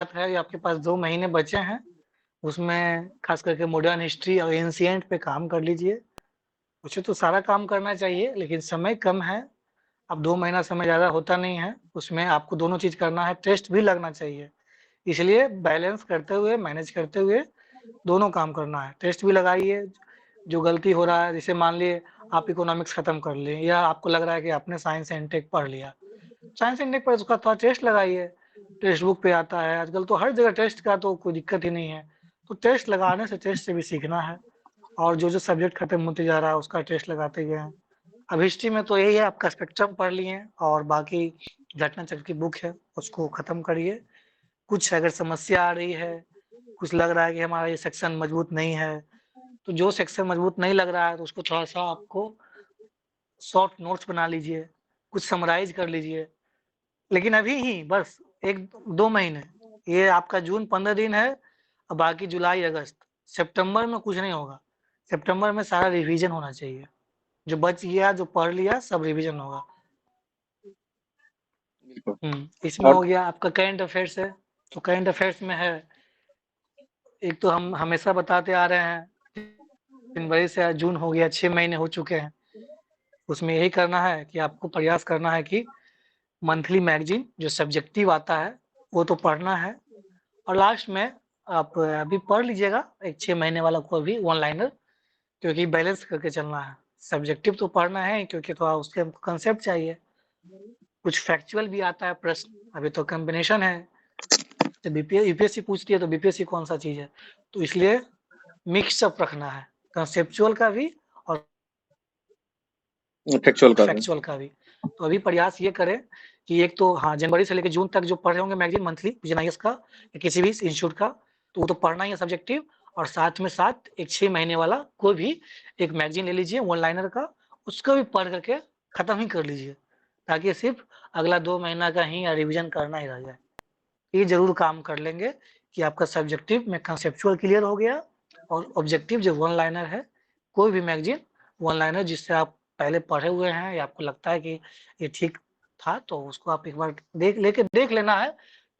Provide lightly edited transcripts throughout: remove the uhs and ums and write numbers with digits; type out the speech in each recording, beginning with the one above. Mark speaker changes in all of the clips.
Speaker 1: बात है, आपके पास 2 महीने बचे हैं, उसमें खास करके मॉडर्न हिस्ट्री और एंशिएंट पे काम कर लीजिए। वैसे तो सारा काम करना चाहिए, लेकिन समय कम है। अब 2 महीना समय ज़्यादा होता नहीं है, उसमें आपको दोनों चीज़ करना है, टेस्ट भी लगना चाहिए। इसलिए बैलेंस करते हुए, मैनेज करते हुए दोनों काम करना है। टेस्ट भी लगाइए, जो गलती हो रहा है, जैसे मान लिए आप इकोनॉमिक्स खत्म कर लिए या आपको लग रहा है कि आपने साइंस एंड टेक पढ़ लिया, साइंस एंड टेक पर उसका थोड़ा टेस्ट लगाइए। टेक्स्ट बुक पे आता है आजकल तो हर जगह टेस्ट का, तो कोई दिक्कत ही नहीं है। तो टेस्ट लगाने से, टेस्ट से भी सीखना है। और जो सब्जेक्ट खत्म होते जा रहा है उसका टेस्ट लगाते गए हैं। अब हिस्ट्री में तो यही है, आपका स्पेक्ट्रम पढ़ लिए हैं और बाकी घटना चक्र की बुक है, उसको खत्म करिए। कुछ अगर समस्या आ रही है, कुछ लग रहा है कि हमारा ये सेक्शन मजबूत नहीं है, तो जो सेक्शन मजबूत नहीं लग रहा है तो उसको थोड़ा-सा आपको शॉर्ट नोट्स बना लीजिए, कुछ समराइज़ कर लीजिए। लेकिन अभी ही बस 1-2 महीने, ये आपका जून 15 दिन है और बाकी जुलाई, अगस्त, सितंबर में कुछ नहीं होगा। सितंबर में सारा रिवीजन होना चाहिए। जो बच गया, जो पढ़ लिया, सब रिवीजन होगा। इसमें
Speaker 2: और
Speaker 1: हो गया आपका करंट अफेयर्स है, तो करंट अफेयर्स में है, एक तो हम हमेशा बताते आ रहे हैं, जनवरी से जून हो गया, 6 महीने हो चुके हैं। उसमें यही करना है कि आपको प्रयास करना है कि मंथली मैगज़ीन जो सब्जेक्टिव आता है, वो तो पढ़ना है। और लास्ट में आप अभी पढ़ लीजिएगा एक 6 महीने वाला कोई भी वन लाइनर, क्योंकि बैलेंस करके चलना है। सब्जेक्टिव तो पढ़ना है क्योंकि थोड़ा उसके हमको कांसेप्ट चाहिए। कुछ फैक्चुअल भी आता है प्रश्न, अभी तो कॉम्बिनेशन है। जब यूपीएससी पूछती है तो बीपीएससी कौन-सा चीज़ है, तो इसलिए मिक्स अप रखना है, कांसेप्चुअल का भी और
Speaker 2: फैक्चुअल का भी।
Speaker 1: फैक्चुअल का भी। तो अभी प्रयास ये करें कि एक तो हाँ, जनवरी से लेकर जून तक जो पढ़ रहे होंगे मैगज़ीन मंथली विजन का या किसी भी इंस्टीट्यूट का, तो वो तो पढ़ना ही है सब्जेक्टिव। और साथ में साथ एक 6 महीने वाला कोई भी एक मैगज़ीन ले लीजिए वन लाइनर का, उसको भी पढ़ करके खत्म ही कर लीजिए, ताकि सिर्फ अगला 2 महीना का ही रिवीजन करना ही रह जाए। ये ज़रूर काम कर लेंगे कि आपका सब्जेक्टिव में कांसेप्चुअल क्लियर हो गया और ऑब्जेक्टिव जो वन लाइनर है, कोई भी मैगज़ीन वन लाइनर जिससे आप पहले पढ़े हुए हैं या आपको लगता है कि ये ठीक था, तो उसको आप एक बार देख लेना है।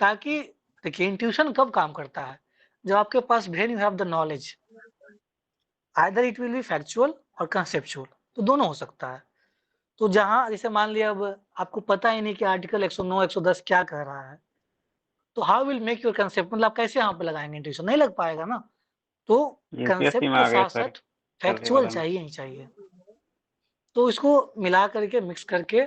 Speaker 1: ताकि देखिए, इंट्यूशन कब काम करता है, जब आपके पास when you have the knowledge, either it will be factual और कांसेप्चुअल, तो दोनों हो सकता है। तो जहाँ जैसे मान लिया अब आपको पता ही नहीं कि आर्टिकल 109 110 क्या कह रहा है, तो how will make your concept, मतलब कैसे यहाँ पे लगाएंगे इंट्यूशन, नहीं लग पाएगा ना। तो
Speaker 3: यूपीएससी
Speaker 1: कंसेप्ट
Speaker 3: में
Speaker 1: के
Speaker 3: आ गए
Speaker 1: साथ
Speaker 3: सर,
Speaker 1: साथ
Speaker 3: कल ही
Speaker 1: फैक्चुअल
Speaker 3: वाला में।
Speaker 1: चाहिए ही चाहिए। तो इसको मिला करके, मिक्स करके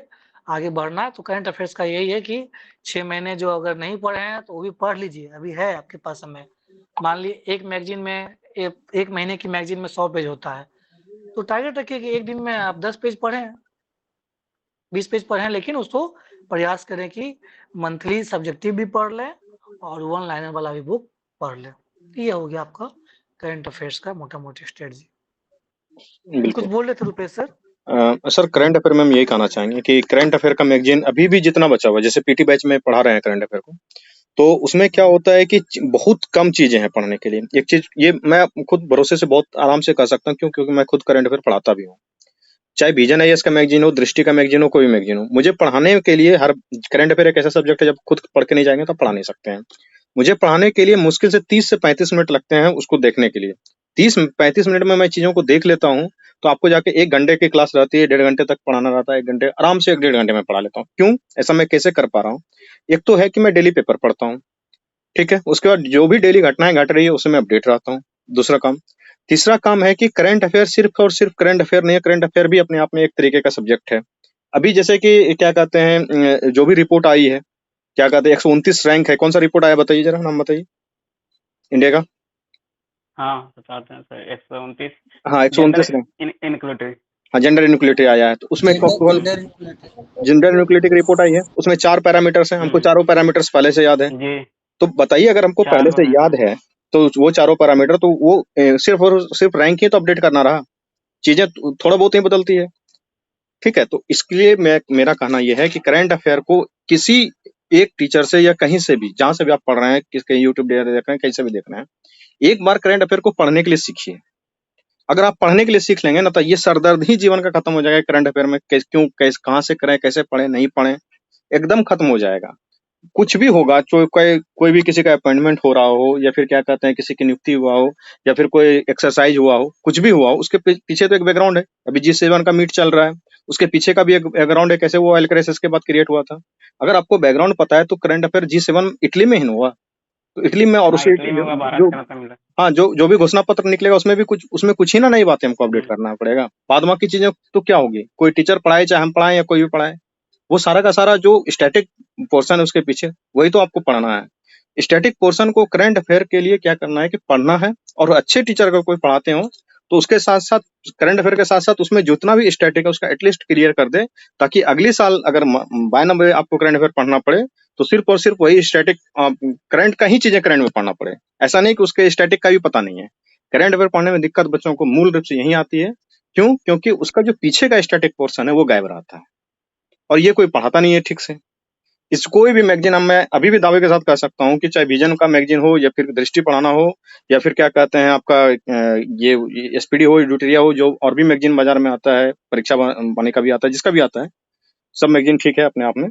Speaker 1: आगे बढ़ना है। तो करंट अफेयर्स का यही है कि 6 महीने जो अगर नहीं पढ़े हैं तो वो भी पढ़ लीजिए, अभी है आपके पास समय। मान लीजिए एक मैगजीन में एक महीने की मैगजीन में 100 पेज होता है, तो टारगेट रखिए कि एक दिन में आप 10 पेज पढ़ें, 20 पेज पढ़ें, लेकिन उसको प्रयास करें कि मंथली सब्जेक्टिव भी पढ़ लें और वन लाइनर वाला भी बुक पढ़ लें। तो ये हो गया आपका करंट अफेयर्स का मोटा-मोटी स्ट्रेटजी। कुछ
Speaker 2: बिल्कुल।
Speaker 1: बोल रहे थे Rupesh sir?
Speaker 2: Sir current affair में हम यही कहना चाहेंगे कि करंट अफेयर का मैगजीन अभी भी जितना बचा हुआ है, जैसे पीटी बैच में पढ़ा रहे हैं करंट अफेयर को, तो उसमें क्या होता है कि बहुत कम चीजें हैं पढ़ने के लिए। एक चीज ये मैं खुद भरोसे से बहुत आराम से कह सकता हूँ, क्यों? क्योंकि मैं खुद करंट अफेयर पढ़ाता भी हूँ। चाहे विजन आईएएस का मैगजीन हो, दृष्टि का मैगजीन हो, कोई भी मैगजीन हो, मुझे पढ़ाने के लिए हर करंट अफेयर एक ऐसा सब्जेक्ट है, जब खुद पढ़ के नहीं जाएंगे तो पढ़ा नहीं सकते हैं। मुझे पढ़ाने के लिए मुश्किल से 30 से 35 मिनट लगते हैं उसको देखने के लिए। 30-35 मिनट में मैं चीजों को देख लेता हूँ, तो आपको जाके 1 घंटे की क्लास रहती है, 1.5 घंटे तक पढ़ाना रहता है, 1 घंटे आराम से 1 डेढ़ घंटे में पढ़ा लेता हूँ। क्यों? ऐसा मैं कैसे कर पा रहा हूँ? एक तो है कि मैं डेली पेपर पढ़ता हूँ, ठीक है? उसके बाद जो भी डेली घटनाएं घट रही है उसमें अपडेट रहता हूँ, दूसरा काम। तीसरा काम है कि करंट अफेयर सिर्फ और सिर्फ करंट अफेयर नहीं है, करंट अफेयर भी अपने आप में एक तरीके का सब्जेक्ट है। अभी जैसे कि क्या कहते हैं, जो भी रिपोर्ट आई है, क्या कहते हैं, 129 रैंक है, कौन सा रिपोर्ट आया बताइए जरा, नाम बताइए इंडिया का।
Speaker 3: हाँ बताते हैं सर, 129
Speaker 2: हाँ,
Speaker 3: जेंडर
Speaker 2: 129 रैंक।
Speaker 3: इनक्लूसिव।
Speaker 2: हाँ, जेंडर इनक्वलिटी आया है, तो उसमें
Speaker 1: जेंडर
Speaker 2: कौन
Speaker 1: जेंडर इक्वलिटी।
Speaker 2: जेंडर इनक्वलिटी की रिपोर्ट आई है, उसमें 4 पैरामीटर्स हैं, हमको चारों पैरामीटर्स पहले से याद है।
Speaker 3: जी,
Speaker 2: तो बताइए, अगर हमको
Speaker 3: 4
Speaker 2: पहले से याद
Speaker 3: पैरामीटर।
Speaker 2: है, तो वो चारों पैरामीटर, तो वो सिर्फ और सिर्फ रैंक ही तो अपडेट करना रहा, चीजें थोड़ा बहुत ही बदलती है, ठीक है? तो इसके लिए मेरा कहना यह है कि करंट अफेयर को किसी एक टीचर से या कहीं से भी, जहां से भी आप पढ़ रहे हैं, कहीं यूट्यूब देख रहे हैं, कहीं से भी देख रहे हैं, एक बार करंट अफेयर को पढ़ने के लिए सीखिए। अगर आप पढ़ने के लिए सीख लेंगे ना, तो ये सरदर्द ही जीवन का खत्म हो जाएगा। करंट अफेयर में क्यों, कैसे, कहाँ से करें, कैसे पढ़े, नहीं पढ़े, एकदम खत्म हो जाएगा। कुछ भी होगा, जो कोई भी किसी का अपॉइंटमेंट हो रहा हो, या फिर क्या कहते हैं किसी की नियुक्ति हुआ हो, या फिर कोई एक्सरसाइज हुआ हो, कुछ भी हुआ हो, उसके पीछे तो एक बैकग्राउंड है। अभी G7 का मीट चल रहा है, उसके पीछे का भी एक बैकग्राउंड है, कैसे वो ऑयल क्राइसिस के बाद क्रिएट हुआ था। अगर आपको बैकग्राउंड पता है तो करंट अफेयर G7 इटली में ही हुआ, तो इटली में, और
Speaker 3: हाँ
Speaker 2: उसे
Speaker 3: इटली में होगा, भारत
Speaker 2: जो
Speaker 3: का तो मिला।
Speaker 2: हाँ, जो भी घोषणा पत्र निकलेगा उसमें कुछ ही ना नई बातें हमको अपडेट
Speaker 3: हम्म,
Speaker 2: करना पड़ेगा। बाद बाकी चीजें तो क्या होगी, कोई टीचर पढ़ाए चाहे हम पढ़ाएं या कोई भी पढ़ाए, वो सारा का सारा जो स्टैटिक पोर्शन है उसके पीछे वही तो आपको पढ़ना है। स्टैटिक पोर्शन को करंट अफेयर के लिए क्या करना है कि पढ़ना है, और अच्छे टीचर अगर कोई पढ़ाते हो तो उसके साथ साथ करंट अफेयर के साथ साथ उसमें जितना भी स्टैटिक है उसका एटलीस्ट क्लियर कर दे, ताकि अगले साल अगर बाय नंबर आपको करंट अफेयर पढ़ना पड़े तो सिर्फ और सिर्फ वही स्टैटिक करंट का ही चीजें करंट में पढ़ना पड़े। ऐसा नहीं कि उसके स्टैटिक का भी पता नहीं है। करंट अफेयर पढ़ने में दिक्कत बच्चों को मूल रूप से यही आती है। क्यों? क्योंकि उसका जो पीछे का स्टैटिक पोर्शन है वो गायब रहता है, और ये कोई पढ़ाता नहीं है ठीक से। इस कोई भी मैगजीन हम, मैं अभी भी दावे के साथ कह सकता हूँ कि चाहे विजन का मैगजीन हो, या फिर दृष्टि पढ़ाना हो, या फिर क्या कहते हैं आपका ये एसपीडी हो, ड्यूटेरिया हो, जो और भी मैगजीन बाजार में आता है, परीक्षा पाने का भी आता है, जिसका भी आता है, सब मैगजीन ठीक है अपने आप में।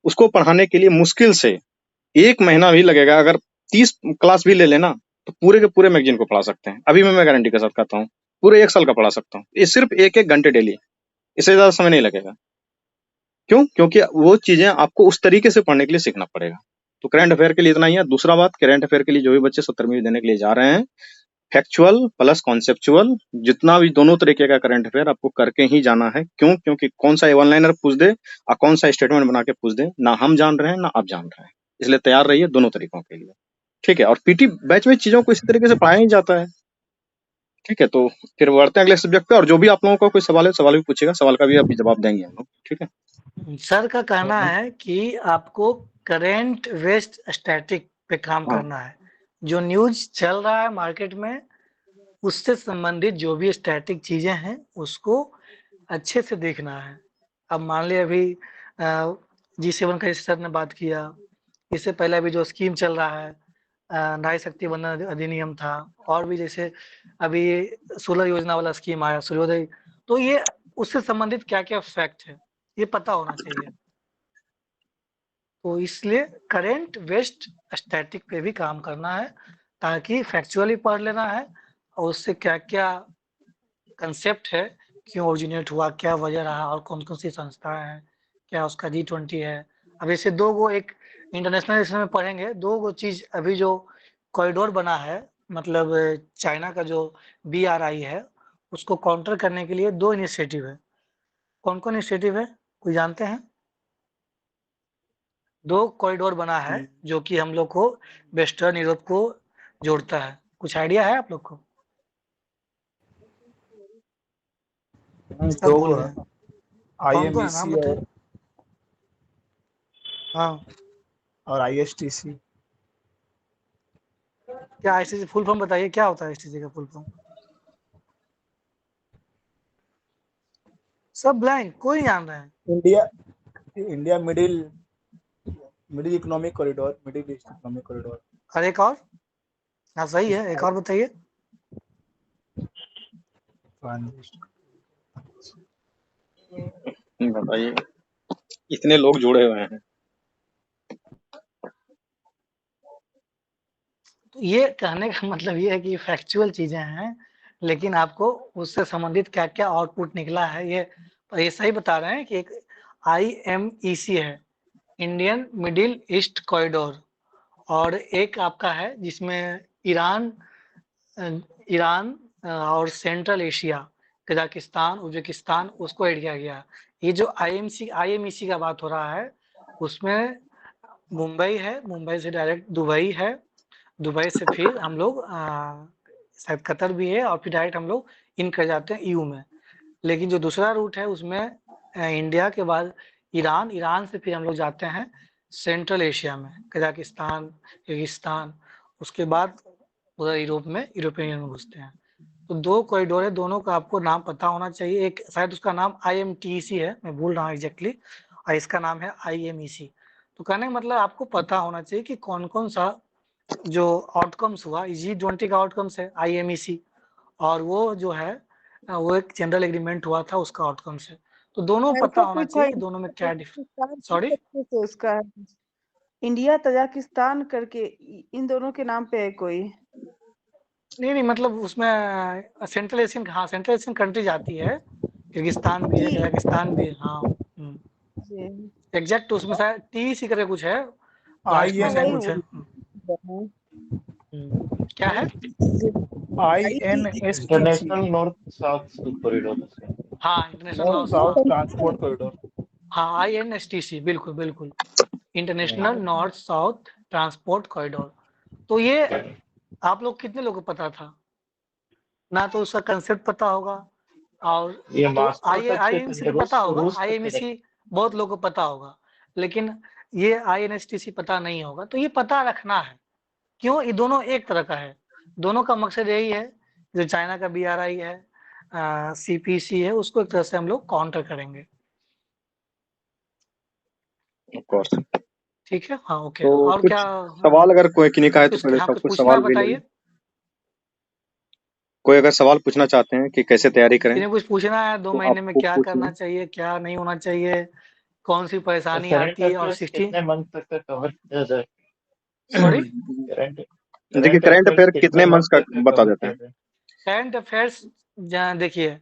Speaker 2: उसको पढ़ाने के लिए मुश्किल से 1 महीना भी लगेगा। अगर 30 क्लास भी ले लेना तो पूरे के पूरे मैगजीन को पढ़ा सकते हैं। अभी मैं गारंटी के साथ कहता हूँ पूरे 1 साल का पढ़ा सकता हूँ, ये सिर्फ 1-1 घंटे डेली, इससे ज्यादा समय नहीं लगेगा। क्यों? क्योंकि वो चीजें आपको उस तरीके से पढ़ने के लिए सीखना पड़ेगा। तो करंट अफेयर के लिए इतना ही है। दूसरा बात, करंट अफेयर के लिए जो भी बच्चे 70वीं देने के लिए जा रहे हैं, फैक्चुअल प्लस कॉन्सेप्चुअल, जितना भी दोनों तरीके का करंट अफेयर आपको करके ही जाना है। क्यों? क्योंकि कौन सा वन लाइनर पूछ दे और कौन सा स्टेटमेंट बना के पूछ दे, ना हम जान रहे हैं ना आप जान रहे हैं। इसलिए तैयार रहिए दोनों तरीकों के लिए, ठीक है। और पीटी बैच में चीजों को इसी तरीके से पढ़ाया ही जाता है, ठीक है। तो फिर बढ़ते हैं अगले सब्जेक्ट पे, और जो भी आप लोगों का कोई सवाल है, सवाल भी पूछेगा, सवाल का भी अभी जवाब देंगे हम लोग, ठीक है।
Speaker 1: सर का कहना है कि आपको करंट वेस्ट स्टैटिक पे काम
Speaker 2: हाँ
Speaker 1: करना है। जो न्यूज चल रहा है मार्केट में उससे संबंधित जो भी स्टैटिक चीजें हैं उसको अच्छे से देखना है। अब मान लिया अभी G7 का सर ने बात किया, इससे पहले अभी जो स्कीम चल रहा है नारी शक्ति वंदन अधिनियम था, और भी जैसे अभी सोलर योजना वाला स्कीम आया सूर्योदय, तो ये उससे संबंधित क्या क्या फैक्ट है ये पता होना चाहिए। तो इसलिए करंट वेस्ट स्टैटिक पे भी काम करना है, ताकि फैक्चुअली पढ़ लेना है और उससे क्या क्या कंसेप्ट है, क्यों ओरिजिनेट हुआ, क्या वजह रहा, और कौन कौन सी संस्थाएं हैं, क्या उसका G20 है। अब ऐसे दो गो एक इंटरनेशनल में पढ़ेंगे, दो गो चीज अभी जो कॉरिडोर बना है, मतलब चाइना का जो BRI है उसको काउंटर करने के लिए दो इनिशिएटिव है। कौन कौन इनिशिएटिव है कोई जानते हैं? दो कॉरिडोर बना है जो कि हम लोग को वेस्टर्न यूरोप को जोड़ता है। कुछ आइडिया है आप लोग को? सब
Speaker 4: दो
Speaker 1: भूल गए। कौन कौन है नाम
Speaker 4: IMEC
Speaker 1: बताइए। हाँ,
Speaker 4: और ISTC।
Speaker 1: क्या ICC फुल फॉर्म बताइए, क्या होता है ICC का फुल फॉर्म? सब ब्लैंक, कोई जान रहे हैं?
Speaker 4: India middle economic corridor, middle east economic corridor.
Speaker 1: और एक और? हाँ सही है, एक और बताइए।
Speaker 2: बताइए, इतने लोग जुड़े हुए हैं।
Speaker 1: तो ये कहने का मतलब ये है कि फैक्चुअल चीजें हैं, लेकिन आपको उससे संबंधित क्या क्या आउटपुट निकला है ये सही बता रहे हैं कि एक IMEC है, इंडियन मिडिल ईस्ट कॉरिडोर, और एक आपका है जिसमें ईरान ईरान और सेंट्रल एशिया, कजाकिस्तान, उज्बेकिस्तान, उसको ऐड किया गया। ये जो IMEC का बात हो रहा है उसमें मुंबई है, मुंबई से डायरेक्ट दुबई है, दुबई से फिर हम लोग शायद कतर भी है, और फिर डायरेक्ट हम लोग इन कर जाते हैं EU में। लेकिन जो दूसरा रूट है उसमें इंडिया के बाद ईरान, ईरान से फिर हम लोग जाते हैं सेंट्रल एशिया में, कजाकिस्तान, किर्गिस्तान, उसके बाद उधर यूरोप में, यूरोपियन यूनियन में घुसते हैं। तो दो कॉरिडोर है, दोनों का आपको नाम पता होना चाहिए। एक शायद उसका नाम IMTEC है, मैं भूल रहा हूँ एग्जैक्टली, और इसका नाम है IMEC। तो कहने का मतलब आपको पता होना चाहिए कि कौन कौन सा जो आउटकम्स हुआ, G20 का आउटकम्स है IMEC, और वो जो है वो एक जनरल एग्रीमेंट हुआ था उसका आउटकम्स है। तो दोनों पता
Speaker 5: ऐसा
Speaker 1: होना
Speaker 5: कोई
Speaker 1: चाहिए कि दोनों में क्या
Speaker 5: विस्तार
Speaker 1: सॉरी
Speaker 5: तरीके से उसका इंडिया तजाकिस्तान करके इन दोनों के नाम पे है कोई?
Speaker 1: नहीं मतलब उसमें सेंट्रल एशियन, हाँ सेंट्रल एशियन कंट्रीज आती है, किर्गिस्तान भी है,
Speaker 5: जी
Speaker 1: कजाकिस्तान भी है, हाँ।
Speaker 5: जी
Speaker 1: एग्जैक्ट उसमें शायद TEC करके कुछ है,
Speaker 4: आई
Speaker 1: लास्ट में
Speaker 5: हाँ
Speaker 4: एन
Speaker 1: शायद
Speaker 5: वही
Speaker 1: कुछ है। क्या है?
Speaker 4: INSTC
Speaker 3: international north south corridor से।
Speaker 1: हाँ international
Speaker 4: north
Speaker 1: north
Speaker 4: south
Speaker 1: south,
Speaker 4: transport corridor.
Speaker 1: हाँ INSTC, बिल्कुल बिल्कुल, international north south transport corridor. तो ये आप लोग कितने लोगों को पता था? ना तो उसका कंसेप्ट पता होगा, और
Speaker 3: ये
Speaker 1: तो
Speaker 3: मॉस्को तक के
Speaker 1: IMC
Speaker 3: थे,
Speaker 1: तो पता होगा,
Speaker 3: रूस तक के थे।
Speaker 1: IMC बहुत लोगों को पता होगा, लेकिन ये INSTC पता नहीं होगा। तो ये पता रखना है, क्यों? ये दोनों एक तरह का है, दोनों का मकसद यही है, जो चाइना का BRI है, CPC है, उसको एक तरह से हम लोग काउंटर करेंगे।
Speaker 2: Of course.
Speaker 1: ठीक है, हाँ ओके।
Speaker 2: तो
Speaker 1: और
Speaker 2: कुछ
Speaker 1: क्या
Speaker 2: सवाल अगर कोई किन्हीं का है तो
Speaker 1: कुछ,
Speaker 2: पहले
Speaker 1: हाँ
Speaker 2: सब
Speaker 1: कुछ
Speaker 2: कुछ
Speaker 1: पूछना है
Speaker 2: सवाल भी ले
Speaker 1: बताइए।
Speaker 2: लें। कोई अगर सवाल पूछना चाहते हैं कि कैसे तैयारी करें
Speaker 1: इन्हें कुछ पूछना है 2
Speaker 2: तो
Speaker 1: महीने
Speaker 2: आप
Speaker 1: में
Speaker 2: वो
Speaker 1: क्या
Speaker 2: पूछ
Speaker 1: करना
Speaker 2: लें।
Speaker 1: चाहिए, क्या नहीं होना चाहिए, कौन सी परेशानी
Speaker 3: करंट
Speaker 1: आती है, और
Speaker 3: अफेयर्स
Speaker 1: 60
Speaker 3: कितने मंथ तक का कवर किया जाए?
Speaker 1: सॉरी
Speaker 3: करंट
Speaker 2: देखिए
Speaker 3: करंट
Speaker 2: करंट
Speaker 3: अफेयर्स
Speaker 2: अफेयर
Speaker 3: कितने
Speaker 2: कितने
Speaker 3: मंथ
Speaker 2: मंथ्स का
Speaker 3: तक का
Speaker 2: बता
Speaker 3: कवर
Speaker 2: देते
Speaker 3: किया
Speaker 2: हैं।
Speaker 3: जाए?
Speaker 1: करंट अफेयर्स देखिए,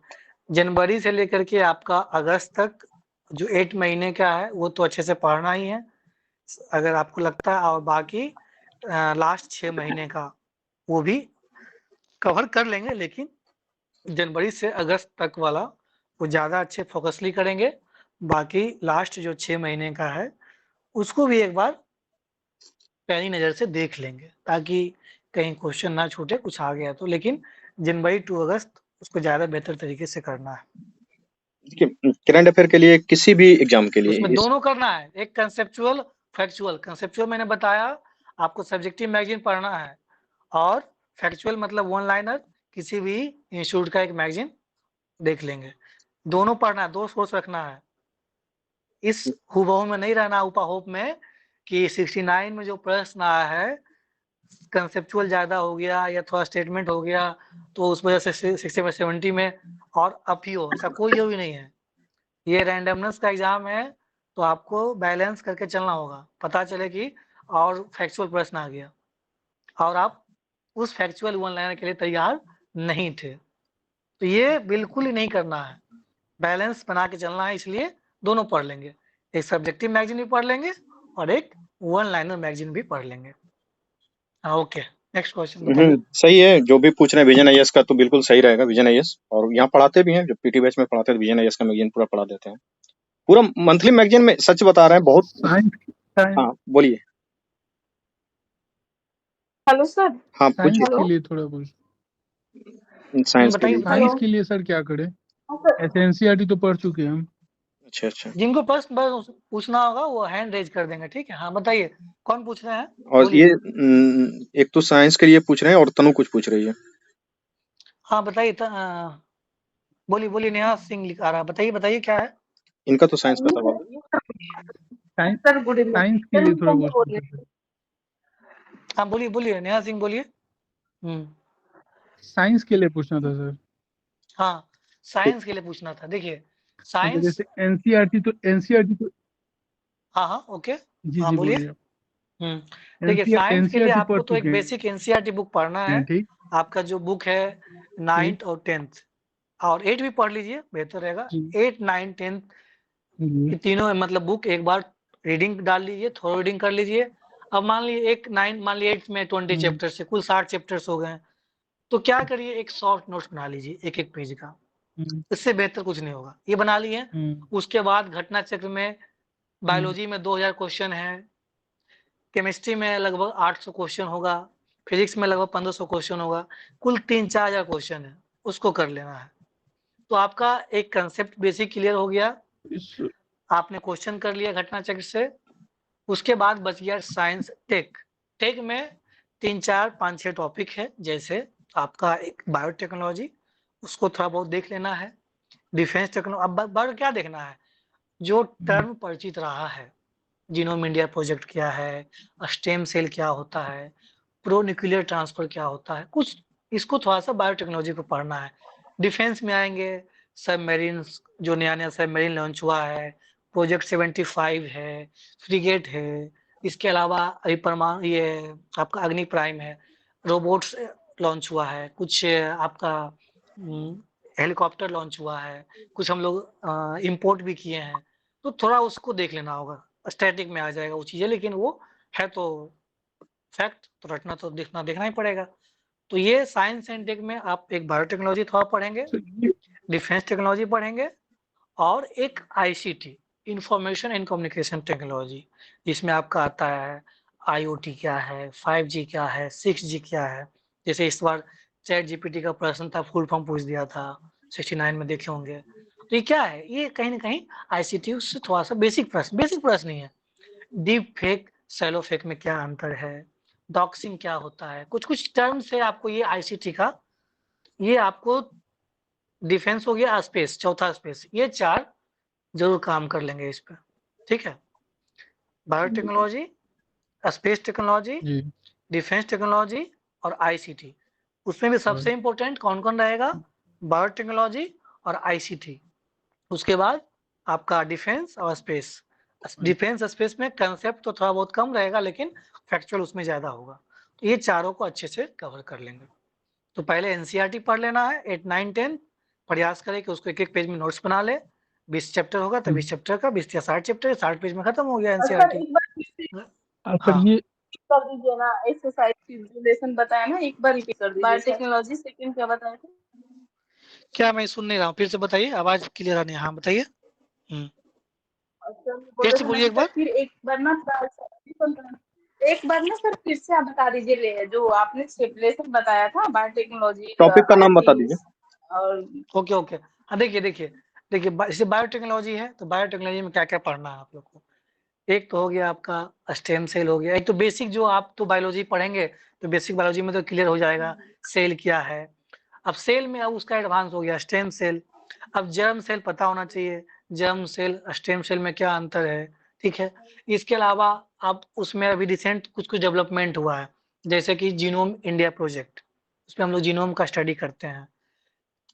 Speaker 1: जनवरी से लेकर के आपका अगस्त तक जो 8 महीने का है वो तो अच्छे से पढ़ना ही है, अगर आपको लगता है, और बाकी लास्ट 6 महीने का वो भी कवर कर लेंगे, लेकिन जनवरी से अगस्त तक वाला वो ज़्यादा अच्छे फोकसली करेंगे। बाकी लास्ट जो 6 महीने का है उसको भी एक बार पैनी नज़र से देख लेंगे, ताकि कहीं क्वेश्चन ना छूटे, कुछ आ गया तो। लेकिन जनवरी टू अगस्त उसको ज़्यादा बेहतर तरीके से करना है।
Speaker 2: देखिए करंट अफेयर के लिए किसी भी एग्जाम के लिए
Speaker 1: उसमें
Speaker 2: इस
Speaker 1: दोनों करना है, एक कंसेप्चुअल, फैक्चुअल। कंसेप्चुअल मैंने बताया आपको सब्जेक्टिव मैगजीन पढ़ना है, और फैक्चुअल मतलब वन लाइनर किसी भी इंस्टीट्यूट का एक मैगजीन देख लेंगे। दोनों पढ़ना है, 2 सोर्स रखना है। इस हुबहू में नहीं रहना हुबहू में कि 69 में जो प्रश्न आया है कंसेप्चुअल ज़्यादा हो गया या थोड़ा स्टेटमेंट हो गया, तो उस वजह से 60 में 70 में और अप ही हो, ऐसा कोई भी नहीं है। ये रैंडमनेस का एग्जाम है, तो आपको बैलेंस करके चलना होगा। पता चले कि और फैक्चुअल प्रश्न आ गया और आप उस फैक्चुअल वन लाइनर के लिए तैयार नहीं थे, तो ये बिल्कुल ही नहीं करना है। बैलेंस बना के चलना है, इसलिए दोनों पढ़ लेंगे, एक सब्जेक्टिव मैगजीन भी पढ़ लेंगे और एक वन लाइनर मैगजीन भी पढ़ लेंगे। हाँ ओके, नेक्स्ट क्वेश्चन बताइए।
Speaker 2: सही है जो भी पूछ रहे हैं। विजन आईएएस का तो बिल्कुल सही रहेगा, विजन आईएएस, और यहाँ पढ़ाते भी हैं, जो पीटी बैच में पढ़ाते हैं विजन आईएएस का मैगजीन पूरा पढ़ा देते हैं, पूरा मंथली मैगजीन में। सच बता रहे हैं बहुत।
Speaker 6: साइंस
Speaker 2: हाँ बोलिए।
Speaker 5: Hello sir.
Speaker 2: हाँ
Speaker 6: साइंस
Speaker 2: पूछिए।
Speaker 6: के लिए थोड़ा कुछ
Speaker 2: साइंस के
Speaker 1: बताइए
Speaker 2: लिए।
Speaker 1: बताइए।
Speaker 6: साइंस के लिए सर क्या करें? ऐसे एनसीईआरटी तो पढ़ चुके हैं हम।
Speaker 2: अच्छा अच्छा।
Speaker 1: जिनको प्रश्न बस पूछना होगा वो हैंड रेज कर देंगे, ठीक है। हाँ बताइए, कौन पूछ रहे हैं?
Speaker 2: और ये
Speaker 1: बोलिए।
Speaker 2: एक तो साइंस के लिए पूछ रहे हैं और तनु कुछ पूछ रही है।
Speaker 1: हाँ बताइए, बोलिए बोलिए, नेहा सिंह लिखा रहा है, बताइए बताइए क्या है।
Speaker 2: इनका तो साइंस का सवाल है।
Speaker 6: Science
Speaker 5: sir good evening.
Speaker 6: Science के लिए थोड़ा पूछना था सर।
Speaker 1: हाँ बोलिए बोलिए, नेहा सिंह बोलिए।
Speaker 6: साइंस के लिए पूछना था सर।
Speaker 1: हाँ साइंस के लिए पूछना था। देखिए
Speaker 6: मतलब
Speaker 1: साइंस,
Speaker 6: जैसे एनसीईआरटी तो
Speaker 1: हाँ हाँ ओके,
Speaker 6: जी
Speaker 1: हाँ
Speaker 6: जी
Speaker 1: बोलिए।
Speaker 6: बोलिए।
Speaker 1: देखिए साइंस के लिए
Speaker 6: एनसीईआरटी पढ़
Speaker 1: आपको तो एक
Speaker 6: चुके
Speaker 1: बेसिक एनसीईआरटी बुक पढ़ना है।
Speaker 6: हैं, ठीक
Speaker 1: आपका जो बुक है
Speaker 6: ठीक
Speaker 1: 9th और 10th और 8 भी पढ़ लीजिए, बेहतर रहेगा।
Speaker 6: जी
Speaker 1: 8 9 10
Speaker 6: जी
Speaker 1: कि तीनों मतलब बुक एक बार रीडिंग डाल लीजिए, थोड़ा रीडिंग कर लीजिए। अब मान लीजिए एक 9 मान लीजिए 8 में 20 चैप्टर से कुल 60 चैप्टर्स हो गए, तो क्या करिए, एक शॉर्ट नोट्स बना लीजिए एक एक पेज का, इससे बेहतर कुछ नहीं होगा। ये बना लिए, उसके बाद घटना चक्र में बायोलॉजी में 2000 क्वेश्चन है, केमिस्ट्री में लगभग 800 क्वेश्चन होगा, फिजिक्स में लगभग 1500 क्वेश्चन होगा, कुल 3-4 हजार क्वेश्चन है, उसको कर लेना है। तो आपका एक कंसेप्ट बेसिक क्लियर हो गया, आपने क्वेश्चन कर लिया घटना चक्र से। उसके बाद बच गया साइंस टेक। टेक में 3-4-5-6 टॉपिक है, जैसे आपका एक बायोटेक्नोलॉजी, उसको थोड़ा बहुत देख लेना है। डिफेंस टेक्नोलॉजी, अब बायो क्या देखना है, जो टर्म परिचित रहा है, जीनोम इंडिया प्रोजेक्ट क्या है, स्टेम सेल क्या होता है, प्रो न्यूक्लियर ट्रांसफर क्या होता है, कुछ इसको थोड़ा सा बायोटेक्नोलॉजी को पढ़ना है। डिफेंस में आएंगे, सबमरीन, जो नया नया सबमरीन लॉन्च हुआ है, प्रोजेक्ट 75 है, फ्रिगेट है, इसके अलावा अभी ये आपका अग्नि प्राइम है, रोबोट्स लॉन्च हुआ है, कुछ आपका हेलीकॉप्टर लॉन्च हुआ है, कुछ हम लोग इम्पोर्ट भी किए हैं, तो थोड़ा उसको देख लेना होगा। स्टैटिक में आ जाएगा वो चीज़ें, लेकिन वो है तो फैक्ट, तो रटना तो देखना ही पड़ेगा। तो ये साइंस एंड टेक में आप एक बायोटेक्नोलॉजी थोड़ा पढ़ेंगे,
Speaker 6: सर ये
Speaker 1: डिफेंस टेक्नोलॉजी पढ़ेंगे, और एक ICT, information and communication technology, जिसमें आपका आता है आईओटी क्या है, 5G क्या है, 6G क्या है। जैसे इस बार चैट जीपीटी का प्रश्न था, फुल फॉर्म पूछ दिया था, 69 में देखे होंगे। तो ये क्या है, ये कहीं ना कहीं आईसीटी उससे थोड़ा सा बेसिक प्रश्न ही है। डीप फेक, सैलो फेक में क्या अंतर है, डॉक्सिंग क्या होता है, कुछ कुछ टर्म से आपको ये आईसीटी का, ये आपको डिफेंस हो गया, स्पेस, चौथा स्पेस, ये 4 जरूर काम कर लेंगे इस पर। ठीक है, बायोटेक्नोलॉजी, स्पेस टेक्नोलॉजी,
Speaker 6: जी
Speaker 1: डिफेंस टेक्नोलॉजी और आईसीटी। उसमें भी सबसे इम्पोर्टेंट कौन कौन रहेगा, बायोटेक्नोलॉजी और आईसीटी। उसके बाद आपका डिफेंस और स्पेस। डिफेंस स्पेस में कंसेप्ट तो थोड़ा बहुत कम रहेगा, लेकिन फैक्चुअल उसमें ज्यादा होगा। तो ये चारों को अच्छे से कवर कर लेंगे। तो पहले एनसीईआरटी पढ़ लेना है, 8, 9, 10 प्रयास करें कि उसको एक एक पेज में नोट्स बना ले। 20 चैप्टर होगा तो 20 चैप्टर का 20 या 60 चैप्टर, 60 पेज में खत्म हो गया
Speaker 5: और सर
Speaker 1: एनसीईआरटी।
Speaker 5: एक बार फिर से
Speaker 6: सर
Speaker 1: हाँ,
Speaker 6: ये
Speaker 5: कर दीजिए ना, एक्सरसाइज की जो लेसन बताया ना, एक बार रिपीट कर दीजिए। बायोटेक्नोलॉजी सेकंड क्या बताया था?
Speaker 1: क्या मैं सुन नहीं रहा हूँ, फिर से बताइए, आवाज क्लियर आ नहीं। हाँ बताइए।
Speaker 5: और सर बोल
Speaker 1: फिर
Speaker 5: रहे
Speaker 1: से
Speaker 5: थे ना
Speaker 1: बोलिए
Speaker 5: कि
Speaker 1: एक
Speaker 5: सर
Speaker 1: बार।
Speaker 5: फिर एक बार ना एक बार ना सर फिर से आप बता दीजिए, जो आपने लेसन बताया था बायोटेक्नोलॉजी का,
Speaker 2: टॉपिक का नाम बता दीजिए।
Speaker 5: और
Speaker 1: ओके ओके। हाँ देखिए, जैसे बायोटेक्नोलॉजी है, तो बायोटेक्नोलॉजी में क्या क्या पढ़ना है आप लोग को। एक तो हो गया आपका स्टेम सेल हो गया, एक तो बेसिक, जो आप तो बायोलॉजी पढ़ेंगे तो बेसिक बायोलॉजी में तो क्लियर हो जाएगा सेल क्या है। अब सेल में अब उसका एडवांस हो गया स्टेम सेल। अब जर्म सेल पता होना चाहिए, जर्म सेल स्टेम सेल में क्या अंतर है। ठीक है, इसके अलावा अब उसमें अभी रिसेंट कुछ कुछ डेवलपमेंट हुआ है, जैसे कि जीनोम इंडिया प्रोजेक्ट, उसमें हम लोग जीनोम का स्टडी करते हैं।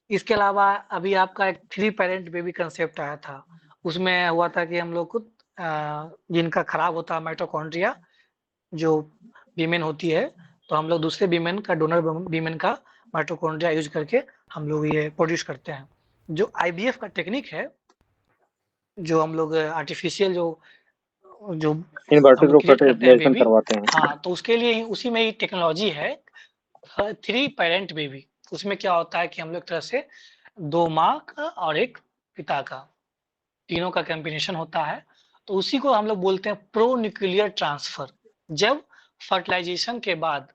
Speaker 1: इसके अलावा अभी आपका एक 3 पेरेंट बेबी कंसेप्ट आया था, उसमें हुआ था कि हम लोग को जिनका खराब होता है माइटोकॉन्ड्रिया, जो वीमेन होती है, तो हम लोग दूसरे वीमेन का, डोनर वीमेन का माइटोकॉन्ड्रिया यूज करके हम लोग ये प्रोड्यूस करते हैं। जो आईवीएफ का टेक्निक है, जो हम लोग आर्टिफिशियल जो जो हम
Speaker 2: इनवर्टेड
Speaker 1: लोग क्रिएट करते हैं
Speaker 2: फर्टिलाइजेशन
Speaker 1: बेबी,
Speaker 2: करवाते हैं।
Speaker 1: हाँ, तो उसके लिए उसी में ही टेक्नोलॉजी है 3 पेरेंट बेबी। उसमें क्या होता है कि हम लोग तरह से 2 माँ का और 1 पिता का, तीनों का कॉम्बिनेशन होता है। तो उसी को हम लोग बोलते हैं प्रो न्यूक्लियर ट्रांसफर। जब फर्टिलाइजेशन के बाद,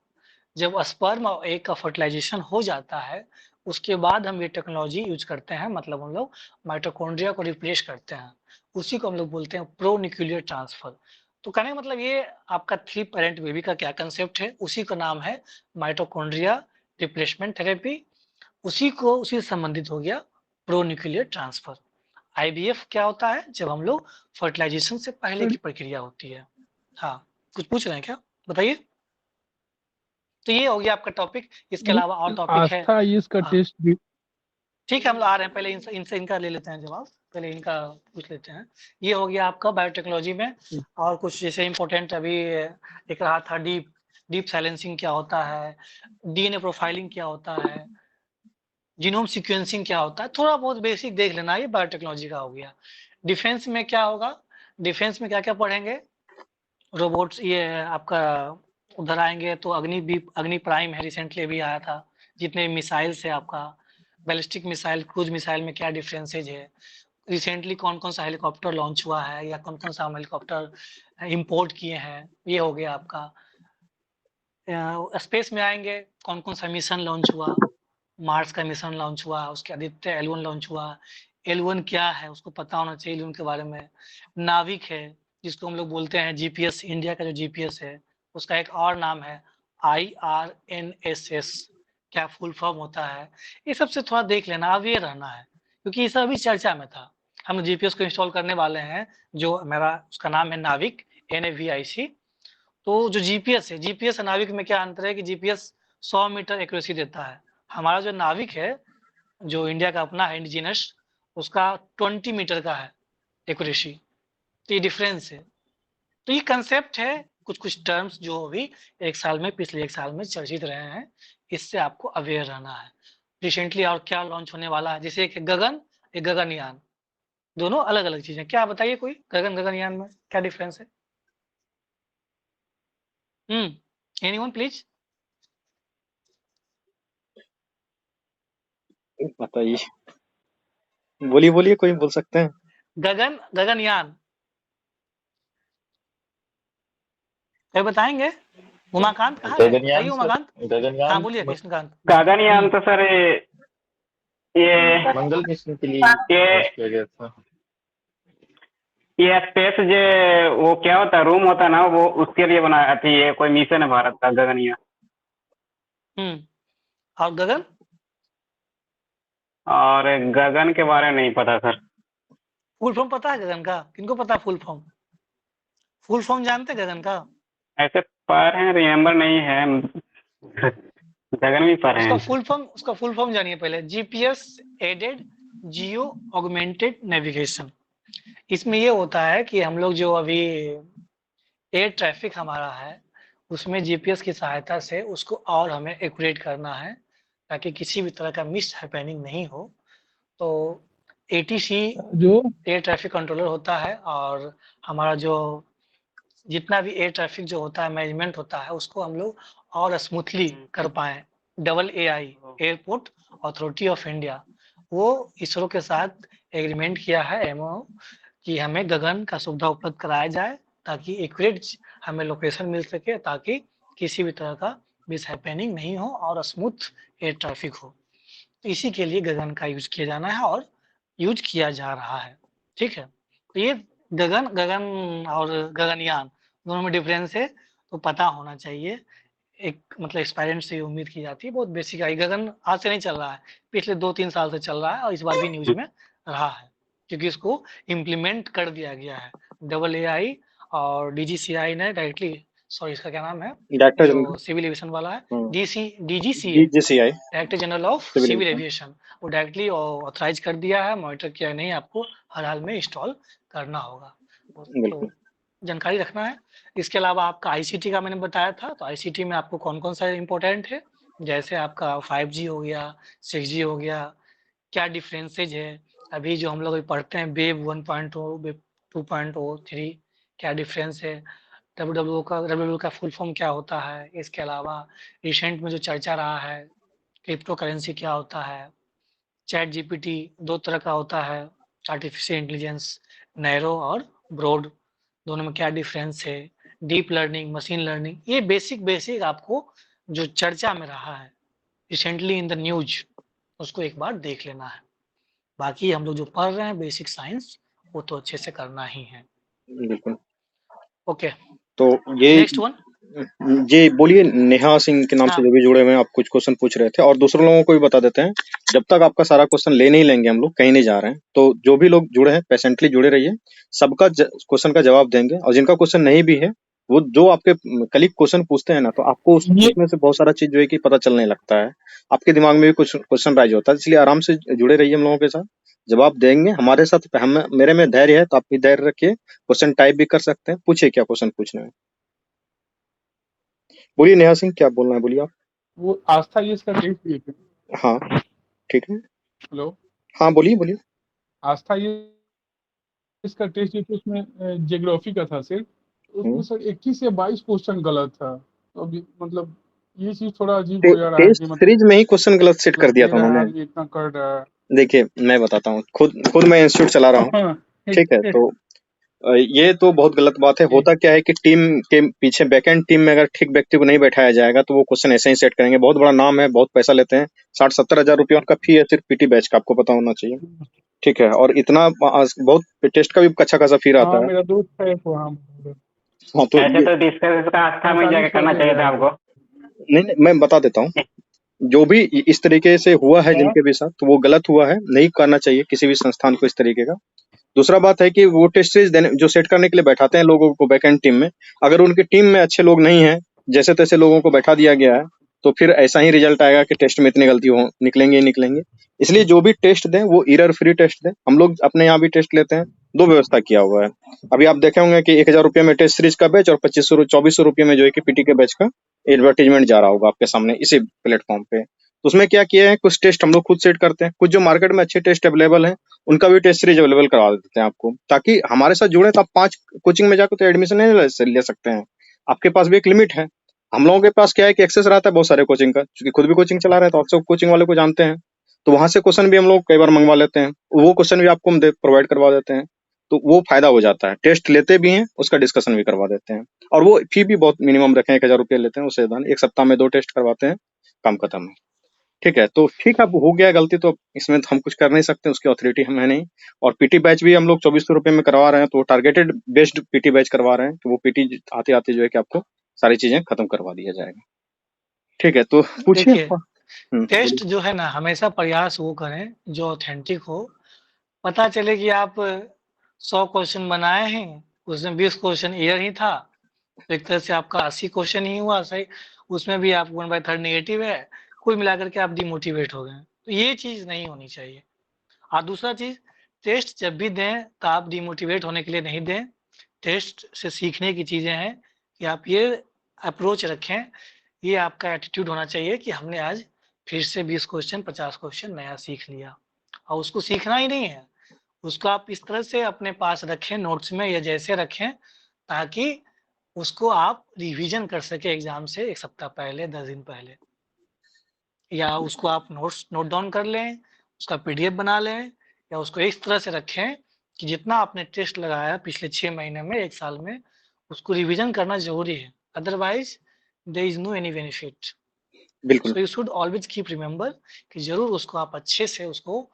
Speaker 1: जब स्पर्म और एग का फर्टिलाइजेशन हो जाता है, उसके बाद हम ये टेक्नोलॉजी यूज करते हैं, मतलब हम लोग माइटोकॉन्ड्रिया को रिप्लेस करते हैं। उसी को हम लोग बोलते हैं प्रो न्यूक्लियर ट्रांसफर। तो कहने का मतलब ये आपका 3 पेरेंट बेबी का क्या कंसेप्ट है, उसी का नाम है माइटोकॉन्ड्रिया रिप्लेसमेंट थेरेपी। उसी से संबंधित हो गया प्रो न्यूक्लियर ट्रांसफर। आईवीएफ क्या होता है, जब हम लोग फर्टिलाइजेशन से पहले
Speaker 6: सर
Speaker 1: की प्रक्रिया होती है। हाँ, कुछ पूछ रहे हैं क्या, बताइए। तो ये हो गया आपका टॉपिक। इसके
Speaker 6: ये
Speaker 1: अलावा और टॉपिक है।
Speaker 6: आस्था आईएएस का टेस्ट भी
Speaker 1: ठीक है, हम लोग आ रहे हैं, पहले इनसे इनका ले लेते हैं जवाब, पहले इनका पूछ लेते हैं। ये हो गया आपका बायोटेक्नोलॉजी में। और कुछ जैसे इम्पोर्टेंट अभी दिख रहा था, डीप साइलेंसिंग क्या होता है, डीएनए प्रोफाइलिंग क्या होता है, जीनोम सीक्वेंसिंग क्या होता है, थोड़ा बहुत बेसिक देख लेना, ये बायोटेक्नोलॉजी का हो गया। डिफेंस में क्या होगा, डिफेंस में क्या क्या पढ़ेंगे, रोबोट्स, ये आपका उधर आएंगे तो अग्नि प्राइम है, रिसेंटली अभी आया था। जितने मिसाइल्स है आपका, बैलिस्टिक मिसाइल, क्रूज मिसाइल में क्या डिफरेंसेज है, रिसेंटली कौन कौन सा हेलीकॉप्टर लॉन्च हुआ है, या कौन कौन सा हेलीकॉप्टर इंपोर्ट किए हैं, ये हो गया आपका। स्पेस में आएंगे, कौन कौन सा मिशन लॉन्च हुआ, मार्स का मिशन लॉन्च हुआ, उसके आदित्य L1 लॉन्च हुआ। L1 क्या है उसको पता होना चाहिए L1 के बारे में। नाविक है, जिसको हम लोग बोलते हैं जीपीएस, इंडिया का जो जीपीएस है, उसका एक और नाम है IRNSS, क्या फुल फॉर्म होता है। ये सबसे थोड़ा देख लेना, अवेयर रहना है, क्योंकि ये सब अभी चर्चा में था। हम जीपीएस को इंस्टॉल करने वाले हैं, जो मेरा उसका नाम है नाविक, NAVIC। तो जो जीपीएस है, जीपीएस नाविक में क्या अंतर है कि जीपीएस 100 मीटर एक्यूरेसी देता है, हमारा जो नाविक है, जो इंडिया का अपना है इंडिजिनस, उसका 20 मीटर का है एक्यूरेसी। तो ये डिफरेंस है। तो ये कंसेप्ट है, कुछ टर्म्स जो भी एक साल में पिछले एक साल में चर्चित रहे हैं, इससे आपको अवेयर रहना है। रिसेंटली और क्या लॉन्च होने वाला है, जैसे एक गगन, एक गगनयान, दोनों अलग अलग चीजें। क्या बताइए कोई गगनयान में क्या डिफरेंस है? Anyone please.
Speaker 2: बताइए, बोलिए बोलिए, कोई बोल सकते हैं।
Speaker 1: गगनयान क्या बताएंगे? उमाकांत कहाँ गए? बताइए
Speaker 3: गगनयान सर,
Speaker 1: उमाकांत। हाँ
Speaker 3: गगनयान
Speaker 1: बोलिए कृष्णकांत।
Speaker 7: गगनयान तो सर ये
Speaker 3: मंगल मिशन के लिए
Speaker 7: ये
Speaker 3: लॉन्च किया गया था।
Speaker 7: ये स्पेस जो वो क्या होता है, रूम होता है ना, वो उसके लिए बनाया थी। ये कोई मिशन है भारत का, गगनयान।
Speaker 1: और गगन?
Speaker 7: और गगन के बारे में नहीं पता सर।
Speaker 1: फुल फॉर्म पता है गगन का? किनको पता है फुल फॉर्म? फुल फॉर्म जानते हैं गगन का?
Speaker 7: ऐसे पढ़ हैं, रिमेम्बर नहीं है। गगन भी पढ़ हैं।
Speaker 1: उसका फुल फॉर्म जानिए पहले। GPS aided geo augmented navigation. इसमें ये होता है कि हम लोग जो अभी एयर ट्रैफिक हमारा है, उसमें जीपीएस की सहायता से उसको और हमें एक्यूरेट करना है, ताकि किसी भी तरह का मिस हैपनिंग नहीं हो। तो एटीसी
Speaker 6: जो
Speaker 1: एयर ट्रैफिक कंट्रोलर होता है, और हमारा जो जितना भी एयर ट्रैफिक जो होता है, मैनेजमेंट होता है, उसको हम लोग और स्मूथली कर पाए। AA airport authority of India, वो इसरो के साथ एग्रीमेंट किया है एमओ कि हमें गगन का सुविधा उपलब्ध कराया जाए, ताकि एक्यूरेट हमें लोकेशन मिल सके, ताकि किसी भी तरह का मिस हैपनिंग नहीं हो और स्मूथ एयर ट्रैफिक हो। तो इसी के लिए गगन का यूज किया जाना है और यूज किया जा रहा है। ठीक है, तो ये गगन और गगनयान दोनों में डिफरेंस है, तो पता होना चाहिए। एक मतलब एक्सपेरिमेंट से उम्मीद की जाती है, बहुत बेसिक है। गगन आज से नहीं चल रहा है, पिछले 2-3 साल से चल रहा है, और इस बार भी न्यूज में रहा है, क्योंकि इसको इम्प्लीमेंट कर दिया गया है। AA और DGCI ने डायरेक्टली, सॉरी इसका क्या नाम है
Speaker 2: डायरेक्टर
Speaker 1: जो सिविल एविएशन वाला है, DGCA,
Speaker 2: DGCI,
Speaker 1: director general of civil aviation, वो डायरेक्टली ऑथराइज कर दिया है, मॉनिटर किया नहीं, आपको हर हाल में इंस्टॉल करना होगा। तो जानकारी रखना है। इसके अलावा आपका आईसीटी का मैंने बताया था, तो आईसीटी में आपको कौन कौन सा इम्पोर्टेंट है, जैसे आपका 5G हो गया, 6G हो गया, क्या डिफरेंसेज है। अभी जो हम लोग पढ़ते हैं वेब 1.0, वेब 2.0, 3, क्या डिफरेंस है। डब्ल्यू का फुल फॉर्म क्या होता है। इसके अलावा रिसेंट में जो चर्चा रहा है, क्रिप्टो करेंसी क्या होता है। चैट जीपीटी 2 तरह का होता है, आर्टिफिशियल इंटेलिजेंस, नैरो और ब्रॉड, दोनों में क्या डिफरेंस है। डीप लर्निंग, मशीन लर्निंग, ये बेसिक आपको जो चर्चा में रहा है रिसेंटली इन द न्यूज, उसको एक बार देख लेना है। बाकी हम लोग जो पढ़ रहे हैं बेसिक साइंस, वो तो अच्छे से करना ही है।
Speaker 2: बिल्कुल।
Speaker 1: ओके,
Speaker 2: तो ये
Speaker 1: नेक्स्ट वन।
Speaker 2: जी बोलिए, नेहा सिंह के नाम से
Speaker 1: हाँ।
Speaker 2: जो भी जुड़े हुए हैं, आप कुछ क्वेश्चन पूछ रहे थे, और दूसरे लोगों को भी बता देते हैं। जब तक आपका सारा क्वेश्चन ले नहीं लेंगे, हम लोग कहीं नहीं जा रहे हैं। तो जो भी लोग जुड़े हैं, पेशेंटली जुड़े रहिए, सबका क्वेश्चन का जवाब देंगे। और जिनका क्वेश्चन नहीं भी है, वो जो आपके कलीग क्वेश्चन पूछते हैं ना, तो आपको उसमें से बहुत सारा चीज जो है कि पता चलने लगता है, आपके दिमाग में भी कुछ क्वेश्चन राइज होता है। इसलिए आराम से जुड़े रहिए हम लोगों के साथ, जवाब देंगे हमारे साथ। हम मेरे में धैर्य है, तो आप भी धैर्य रखिए। क्वेश्चन टाइप भी कर सकते हैं, पूछिए क्या क्वेश्चन पूछना है। बोलिए नेहा सिंह, क्या बोलना है, बोलिए आप।
Speaker 6: वो आस्था ये इसका टेस्ट दिए थे।
Speaker 2: हाँ ठीक है।
Speaker 6: हेलो,
Speaker 2: हाँ बोलिए बोलिए।
Speaker 6: आस्था ये इसका टेस्ट दिए थे, उसमें ज्योग्राफी का था सिर्फ, उसमें सर 21 या 22 क्वेश्चन गलत था। तो अभी मतलब ये चीज थोड़ा अजीब हो जा रहा है
Speaker 2: टेस्ट
Speaker 6: कि मतलब
Speaker 2: सीरीज में ही क्वेश्चन गलत सेट कर दिया
Speaker 6: दे
Speaker 2: था
Speaker 6: रहा है
Speaker 2: उन्होंने।
Speaker 6: आदमी, इतना कर रहा है।
Speaker 2: देखिए मैं बताता हूँ, खुद मैं इंस्टीट्यूट चला रहा हूँ, ठीक है। तो ये तो बहुत गलत बात है। होता क्या है कि टीम के पीछे बैकएंड टीम में अगर ठीक व्यक्ति को नहीं बैठाया जाएगा, तो वो क्वेश्चन ऐसे ही सेट करेंगे। बहुत बड़ा नाम है, बहुत पैसा लेते हैं, 60-70 हजार रुपया उनका फी है सिर्फ पीटी बैच का, आपको पता होना चाहिए, ठीक है। और इतना बहुत टेस्ट का भी अच्छा खासा फी रहता है।
Speaker 6: मेरा दोस्त है वहाँ।
Speaker 2: हाँ तो
Speaker 7: ऐसे तो डिस्कस इसका आस्था में जाके करना चाहिए था आपको।
Speaker 2: नहीं, मैं बता देता हूँ। जो भी इस तरीके से हुआ है जिनके भी साथ, तो वो गलत हुआ है, नहीं करना चाहिए किसी भी संस्थान को इस तरीके का। दूसरा बात है कि वो टेस्ट सीरीज देने जो सेट करने के लिए बैठाते हैं लोगों को बैकएंड टीम में, अगर उनकी टीम में अच्छे लोग नहीं हैं, जैसे तैसे लोगों को बैठा दिया गया है, तो फिर ऐसा ही रिजल्ट आएगा कि टेस्ट में इतनी गलती हो निकलेंगे ही निकलेंगे। इसलिए जो भी टेस्ट दें वो एरर फ्री टेस्ट दें। हम लोग अपने यहाँ भी टेस्ट लेते हैं, दो व्यवस्था किया हुआ है। अभी आप देखे होंगे कि 1000 रुपये में टेस्ट सीरीज का बैच और 2400 रुपये में जो है कि पीटी के बैच का एडवर्टीजमेंट जा रहा होगा आपके सामने इसी प्लेटफॉर्म पे। तो उसमें क्या किया है, कुछ टेस्ट हम लोग खुद सेट करते हैं, कुछ जो मार्केट में अच्छे टेस्ट अवेलेबल हैं उनका भी टेस्ट सीरीज अवेलेबल करवा देते हैं आपको, ताकि हमारे साथ जुड़े तो आप 5 कोचिंग में जाकर तो एडमिशन नहीं ले सकते हैं, आपके पास भी एक लिमिट है। हम लोगों के पास क्या है कि एक्सेस रहता है बहुत सारे कोचिंग का, क्योंकि खुद भी कोचिंग चला रहे हैं तो आप सब कोचिंग वाले को जानते हैं, तो वहां से क्वेश्चन भी हम लोग कई बार मंगवा लेते हैं, वो क्वेश्चन भी आपको हम प्रोवाइड करवा देते हैं, तो वो फायदा हो जाता है। टेस्ट लेते भी हैं, उसका डिस्कशन भी करवा देते हैं, और वो फी भी बहुत मिनिमम रखें, 1000 रुपये लेते हैं, उससे ज्यादा एक सप्ताह में 2 टेस्ट करवाते हैं, काम खत्म है। ठीक है, तो ठीक है, अब हो गया गलती तो इसमें तो हम कुछ कर नहीं सकते, उसकी अथॉरिटी हम है नहीं। और पीटी बैच भी हम लोग 2400 रुपये में करवा रहे हैं, तो टारगेटेड बेस्ड पीटी बैच करवा रहे हैं, तो वो पीटी आते आते जो है कि आपको सारी चीजें खत्म करवा दिया जाएगा। ठीक है, तो पूछिए।
Speaker 1: देखिए टेस्ट जो है ना, हमेशा प्रयास वो करें जो ऑथेंटिक हो। पता चले कि आप 100 क्वेश्चन बनाए हैं, उसमें 20 क्वेश्चन एयर ही था, तो एक तरह से आपका 80 क्वेश्चन ही हुआ सही, उसमें भी आप 1/3 नेगेटिव है, कुल मिलाकर के आप डिमोटिवेट हो गए। तो ये चीज नहीं होनी चाहिए। और दूसरा चीज, टेस्ट जब भी दें तो आप डिमोटिवेट होने के लिए नहीं दें, टेस्ट से सीखने की चीजें हैं कि आप ये अप्रोच रखें, ये आपका एटीट्यूड होना चाहिए कि हमने आज फिर से 20 क्वेश्चन 50 क्वेश्चन नया सीख लिया। और उसको सीखना ही नहीं है, उसको आप इस तरह से अपने पास रखें नोट्स में या जैसे रखें, ताकि उसको आप रिवीजन कर सके एग्जाम से 1 सप्ताह पहले 10 दिन पहले, या उसको आप नोट डाउन कर लें, उसका पीडीएफ बना लें, या उसको इस तरह से रखें कि जितना आपने टेस्ट लगाया पिछले 6 महीने में 1 साल में, उसको रिवीजन करना जरूरी है, otherwise there is no any benefit.
Speaker 2: बिल्कुल।
Speaker 1: So you should always keep remember कि जरूर उसको आप अच्छे से उसको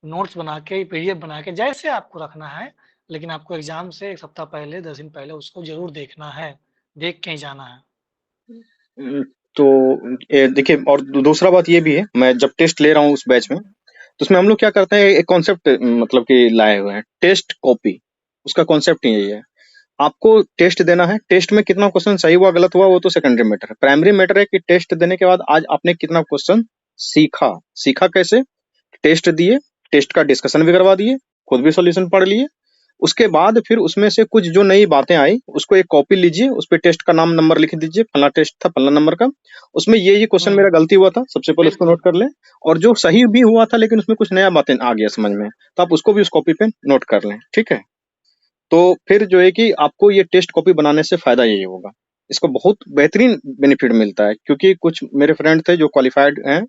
Speaker 1: नोट्स बना के पीडीएफ बना के जैसे आपको रखना है, लेकिन आपको एग्जाम से 1 सप्ताह पहले 10 दिन पहले उसको जरूर देखना है, देख के ही जाना है।
Speaker 2: तो देखिए, और दूसरा बात ये भी है, मैं जब टेस्ट ले रहा हूँ उस बैच में, तो उसमें हम लोग क्या करते हैं, एक कॉन्सेप्ट मतलब कि लाए हुए हैं, टेस्ट कॉपी। उसका कॉन्सेप्ट यही है, आपको टेस्ट देना है, टेस्ट में कितना क्वेश्चन सही हुआ गलत हुआ वो तो सेकेंडरी मैटर है, प्राइमरी मैटर है कि टेस्ट देने के बाद आज आपने कितना क्वेश्चन सीखा कैसे, टेस्ट दिए, टेस्ट का डिस्कशन भी करवा दिए, खुद भी सॉल्यूशन पढ़ लिए, उसके बाद फिर उसमें से कुछ जो नई बातें आई उसको एक कॉपी लीजिए, उस पे टेस्ट का नाम नंबर लिख दीजिए, फला टेस्ट था फला नंबर का, उसमें ये क्वेश्चन मेरा गलती हुआ था, सबसे पहले उसको नोट कर लें, और जो सही भी हुआ था लेकिन उसमें कुछ नया बातें आ गया समझ में, तो आप उसको भी उस कॉपी पे नोट कर लें। ठीक है, तो फिर जो है कि आपको ये टेस्ट कॉपी बनाने से फायदा यही होगा, इसको बहुत बेहतरीन बेनिफिट मिलता है, क्योंकि कुछ मेरे फ्रेंड थे जो क्वालिफाइड हैं,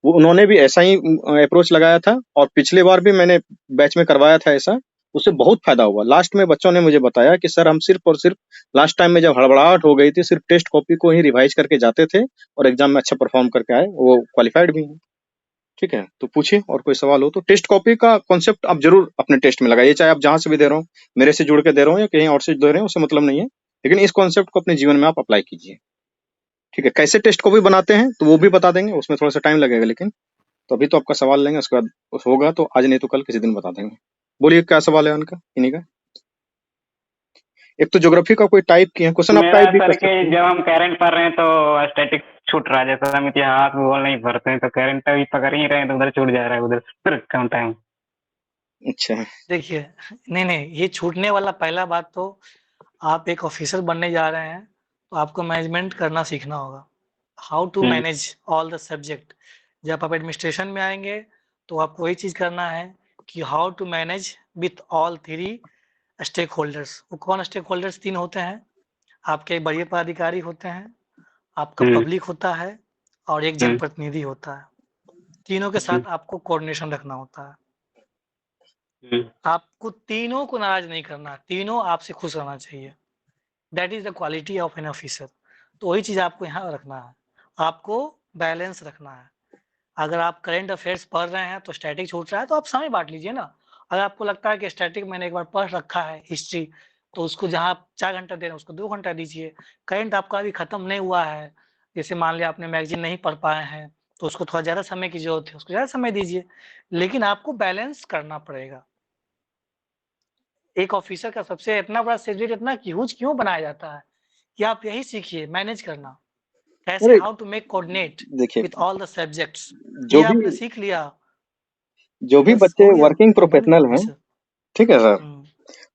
Speaker 2: वो उन्होंने भी ऐसा ही अप्रोच लगाया था, और पिछले बार भी मैंने बैच में करवाया था ऐसा, उससे बहुत फायदा हुआ। लास्ट में बच्चों ने मुझे बताया कि सर हम सिर्फ और सिर्फ लास्ट टाइम में जब हड़बड़ाहट हो गई थी, सिर्फ टेस्ट कॉपी को ही रिवाइज करके जाते थे और एग्जाम में अच्छा परफॉर्म करके आए, वो क्वालिफाइड भी हैं। ठीक है, तो पूछिए और कोई सवाल हो तो। टेस्ट कॉपी का कॉन्सेप्ट आप जरूर अपने टेस्ट में लगाइए, चाहे आप जहां से भी दे रहे हो, मेरे से जुड़ के दे रहे हो या कहीं और से दे रहे हो, उससे मतलब नहीं है, लेकिन इस कॉन्सेप्ट को अपने जीवन में आप अप्लाई कीजिए। ठीक है, कैसे टेस्ट कॉपी बनाते हैं तो वो भी बता देंगे, उसमें थोड़ा सा टाइम लगेगा, लेकिन तो अभी तो आपका सवाल लेंगे, उसके बाद होगा तो आज नहीं तो कल किसी दिन बता देंगे। बोलिए क्या सवाल है उनका, इन्हीं का। एक तो ज्योग्राफी का कोई टाइप किए क्वेश्चन, आप
Speaker 7: मेरा
Speaker 2: टाइप भी
Speaker 7: सर
Speaker 2: कर
Speaker 7: के
Speaker 2: सकते हैं।
Speaker 7: जब हम करंट पढ़ रहे हैं तो स्टैटिक छूट रहा है, जैसे हम इतिहास भूगोल नहीं पढ़ते हैं तो करंट अभी पकड़ ही रहे हैं तो उधर छूट जा रहा है, उधर कम टाइम।
Speaker 2: अच्छा,
Speaker 1: देखिए, नहीं ये छूटने वाला पहला बात तो, आप एक ऑफिसर बनने जा रहे हैं तो आपको मैनेजमेंट करना सीखना होगा, how to manage all the subject. जब आप एडमिनिस्ट्रेशन में आएंगे तो आपको वही चीज करना है कि how to manage with all 3 stakeholders. वो कौन स्टेक होल्डर्स 3 होते हैं? आपके बड़े पदाधिकारी होते हैं, आपका पब्लिक होता है, और एक जनप्रतिनिधि होता है। तीनों के साथ आपको कोऑर्डिनेशन रखना होता है। आपको तीनों को नाराज नहीं करना, तीनों आपसे खुश रहना चाहिए। That is the quality of an officer. तो वही चीज आपको यहाँ रखना है, आपको बैलेंस रखना है। अगर आप करंट अफेयर्स पढ़ रहे हैं तो स्टैटिक छूट रहा है तो आप समय बांट लीजिए ना। अगर आपको लगता है कि स्टैटिक मैंने एक बार पढ़ रखा है हिस्ट्री, तो उसको जहाँ 4 घंटा दे रहे हैं उसको 2 घंटा दीजिए। करंट आपका अभी खत्म नहीं हुआ है, जैसे मान लिया आपने मैगजीन नहीं पढ़ पाए हैं तो उसको थोड़ा ज़्यादा समय की जरूरत है, उसको ज़्यादा समय दीजिए, लेकिन आपको बैलेंस करना पड़ेगा। एक ऑफिसर का सबसे इतना बड़ा सब्जेक्ट इतना ह्यूज क्यों बनाया जाता है कि आप यही सीखिए, मैनेज करना कैसे, हाउ टू मेक कोऑर्डिनेट
Speaker 2: देखिए
Speaker 1: विथ ऑल द सब्जेक्ट्स।
Speaker 2: जो
Speaker 1: ये आपने
Speaker 2: भी
Speaker 1: सीख लिया,
Speaker 2: जो भी
Speaker 1: बस
Speaker 2: बच्चे
Speaker 1: हो गया,
Speaker 2: वर्किंग
Speaker 1: आप बन गए
Speaker 2: प्रोफेशनल हैं,
Speaker 1: ऑफिसर।
Speaker 2: ठीक है सर,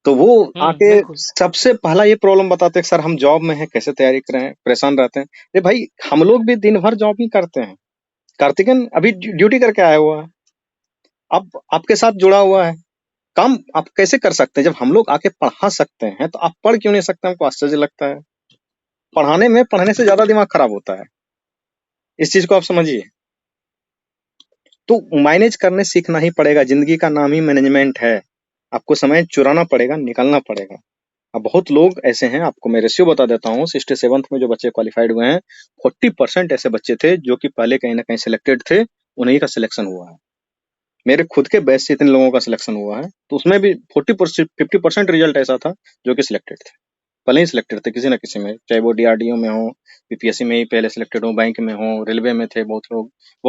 Speaker 2: तो वो आके
Speaker 1: बिल्कुल।
Speaker 2: सबसे पहला ये प्रॉब्लम बताते हैं कि सर हम जॉब में हैं, कैसे तैयारी कर रहे हैं, परेशान रहते हैं। अरे भाई हम लोग भी दिन भर जॉब ही करते हैं। कार्तिकेन अभी ड्यूटी करके आया हुआ है, अब आपके साथ जुड़ा हुआ है, काम आप कैसे कर सकते हैं? जब हम लोग आके पढ़ा सकते हैं तो आप पढ़ क्यों नहीं सकते? हमको आश्चर्य लगता है। पढ़ने से ज्यादा दिमाग खराब होता है, इस चीज को आप समझिए। तो मैनेज करने सीखना ही पड़ेगा, जिंदगी का नाम ही मैनेजमेंट है। आपको समय चुराना पड़ेगा, निकालना पड़ेगा। अब बहुत लोग ऐसे हैं, आपको मैं रेशियो बता देता हूँ, 67th में जो बच्चे क्वालिफाइड हुए हैं, 40% ऐसे बच्चे थे जो कि पहले कहीं ना कहीं सिलेक्टेड थे, उन्हीं का सिलेक्शन हुआ है। मेरे खुद के बैच से इतने लोगों का सिलेक्शन हुआ है, तो उसमें भी 50% रिजल्ट ऐसा था जो कि सिलेक्टेड थे, पहले ही सिलेक्टेड थे किसी ना किसी में, चाहे वो डीआरडीओ में हो, बीपीएससी में ही पहले सिलेक्टेड हो, बैंक में हो, रेलवे में थे बहुत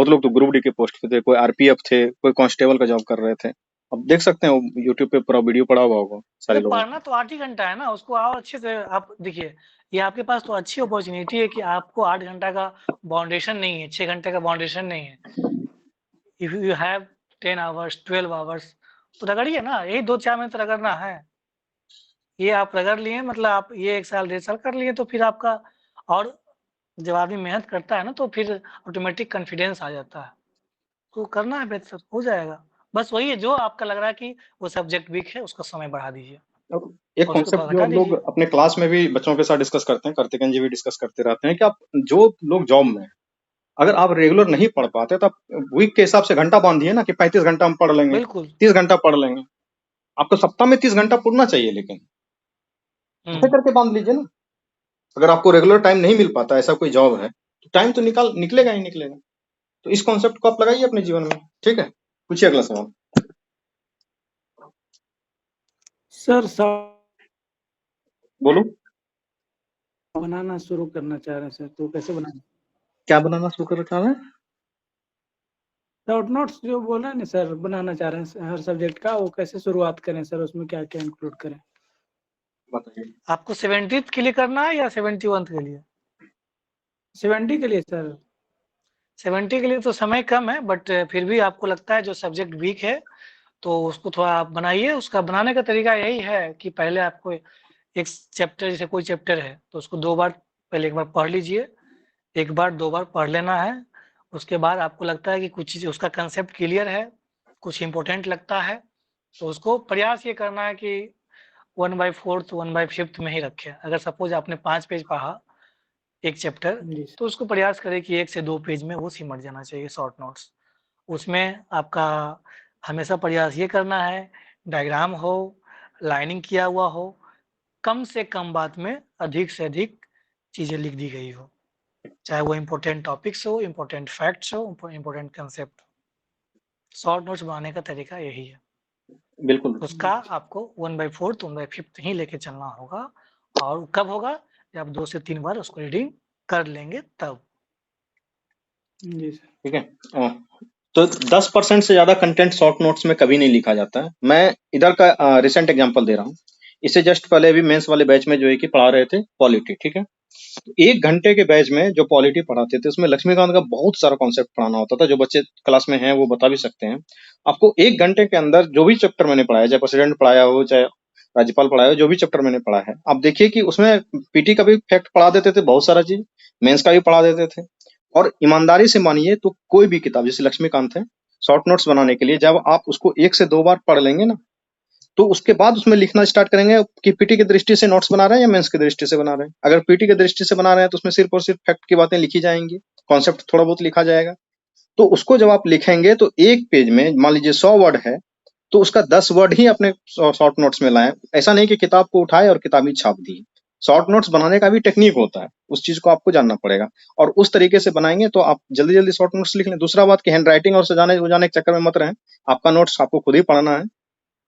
Speaker 2: लोग तो ग्रुप डी के पोस्ट पे थे, कोई आरपीएफ थे, कोई कांस्टेबल का जॉब कर रहे थे। अब देख सकते हैं यूट्यूब पे पूरा वीडियो पड़ा हुआ होगा सारे
Speaker 1: अरे
Speaker 2: लोगों
Speaker 1: पढ़ना तो 8 ही घंटा है ना, उसको और अच्छे से आप देखिए, ये आपके पास तो अच्छी अपॉर्चुनिटी है कि आपको 8 घंटा का बाउंडेशन नहीं है, 6 घंटे का बाउंडेशन नहीं है। If you have 10 hours 12 hours तो रगड़िए ना, यही 2-4 में तो रगड़ना है। ये आप रगड़ लिए, मतलब आप ये 1 साल 1.5 साल कर लिए तो फिर आपका, और जब आदमी मेहनत करता है ना तो फिर ऑटोमेटिक कॉन्फिडेंस आ जाता है। तो करना है बेहतर, हो जाएगा। बस वही है, जो आपका लग रहा है कि वो सब्जेक्ट वीक है, उसका समय बढ़ा दीजिए
Speaker 2: अब एक
Speaker 1: और उसको
Speaker 2: कॉन्सेप्ट
Speaker 1: थोड़ा
Speaker 2: जो
Speaker 1: घटा
Speaker 2: हम लोग
Speaker 1: दीजिए।
Speaker 2: अपने क्लास में भी बच्चों के साथ डिस्कस करते हैं, कार्तिकेन जी भी डिस्कस करते रहते हैं कि आप जो लोग जॉब में हैं, अगर आप रेगुलर नहीं पढ़ पाते तो आप वीक के हिसाब से घंटा बांधिए ना, कि 35 घंटा हम पढ़ लेंगे,
Speaker 1: बिल्कुल।
Speaker 2: 30 घंटा पढ़ लेंगे। आपको सप्ताह में 30 घंटा पढ़ना चाहिए, लेकिन ऐसे करके बांध लीजिए ना। अगर आपको रेगुलर टाइम नहीं मिल पाता, ऐसा कोई जॉब है, तो टाइम तो निकलेगा ही निकलेगा। तो इस कॉन्सेप्ट को आप लगाइए अपने जीवन में, ठीक है? पूछिए अगला सवाल।
Speaker 8: सर
Speaker 2: बोलो।
Speaker 8: बनाना शुरू करना चाह रहे हैं सर, तो कैसे बनाना?
Speaker 2: क्या बनाना शुरू करना चाह रहे हैं?
Speaker 8: शॉर्ट नोट्स जो बोल रहे हैं ना सर, बनाना चाह रहे हैं हर सब्जेक्ट का, वो कैसे शुरुआत करें सर, उसमें क्या क्या इंक्लूड करें?
Speaker 2: बताइए।
Speaker 1: आपको 70th के लिए करना है या 71th के लिए?
Speaker 8: 70 के लिए सर।
Speaker 1: 70 के लिए तो समय कम है, बट फिर भी आपको लगता है जो सब्जेक्ट वीक है तो उसको थोड़ा आप बनाइए। उसका बनाने का तरीका यही है कि पहले आपको एक चैप्टर, जैसे कोई चैप्टर है तो उसको 2 बार, पहले 1 बार पढ़ लीजिए, 1 बार 2 बार पढ़ लेना है। उसके बाद आपको लगता है कि कुछ चीज़ उसका कंसेप्ट क्लियर है, कुछ इम्पोर्टेंट लगता है, तो उसको प्रयास ये करना है कि 1/4 1/5 में ही रखें। अगर सपोज आपने 5 पेज पढ़ा एक चैप्टर,
Speaker 8: जी सर।
Speaker 1: तो उसको प्रयास करें कि 1 से 2 पेज में वो सिमट जाना चाहिए शॉर्ट नोट्स। उसमें आपका हमेशा प्रयास ये करना है, डायग्राम हो, लाइनिंग किया हुआ हो, कम से कम बात में अधिक से अधिक चीज़ें लिख दी गई हो, चाहे वो इम्पोर्टेंट टॉपिक्स हो, इम्पोर्टेंट फैक्ट्स हो, इम्पोर्टेंट कंसेप्ट। शॉर्ट नोट्स बनाने का तरीका यही है।
Speaker 2: बिल्कुल।
Speaker 1: उसका आपको 1/4 1/5 ही लेके चलना होगा, और कब होगा जब 2 से 3 बार उसको रीडिंग कर लेंगे तब।
Speaker 8: जी सर।
Speaker 2: ठीक है। तो 10% से ज्यादा कंटेंट शॉर्ट नोट्स में कभी नहीं लिखा जाता है। मैं इधर का रिसेंट एग्जांपल दे रहा हूँ। इससे जस्ट पहले भी मेंस वाले बैच में जो है कि पढ़ा रहे थे पॉलिटी, ठीक है? तो 1 घंटे के बैच में जो पॉलिटी पढ़ाते थे, उसमें लक्ष्मीकांत का बहुत सारा कॉन्सेप्ट पढ़ाना होता था। जो बच्चे क्लास में हैं वो बता भी सकते हैं। आपको 1 घंटे के अंदर जो भी चैप्टर मैंने पढ़ाया, चाहे प्रेसिडेंट पढ़ाया हो, चाहे राज्यपाल पढ़ाया हो, जो भी चैप्टर मैंने पढ़ा है, आप देखिए कि उसमें पीटी का भी फैक्ट पढ़ा देते थे, बहुत सारा चीज मेंस का भी पढ़ा देते थे। और ईमानदारी से मानिए तो कोई भी किताब जैसे लक्ष्मीकांत है, शॉर्ट नोट्स बनाने के लिए जब आप उसको 1 से 2 बार पढ़ लेंगे ना, तो उसके बाद उसमें लिखना स्टार्ट करेंगे कि पीटी की दृष्टि से नोट्स बना रहे हैं या मेंस की दृष्टि से बना रहे हैं। अगर पीटी की दृष्टि से बना रहे हैं तो उसमें सिर्फ और सिर्फ फैक्ट की बातें लिखी जाएंगी, कॉन्सेप्ट थोड़ा बहुत लिखा जाएगा। तो उसको जब आप लिखेंगे तो एक पेज में मान लीजिए 100 वर्ड है, तो उसका 10 वर्ड ही अपने शॉर्ट नोट्स में लाएं। ऐसा नहीं कि किताब को उठाए और किताब ही छाप दी। शॉर्ट नोट्स बनाने का भी टेक्निक होता है, उस चीज को आपको जानना पड़ेगा, और उस तरीके से बनाएंगे तो आप जल्दी जल्दी शॉर्ट नोट्स लिख लें। दूसरा बात कि हैंड राइटिंग और सजाने उजाने के चक्कर में मत रहें, आपका नोट्स आपको खुद ही पढ़ना है,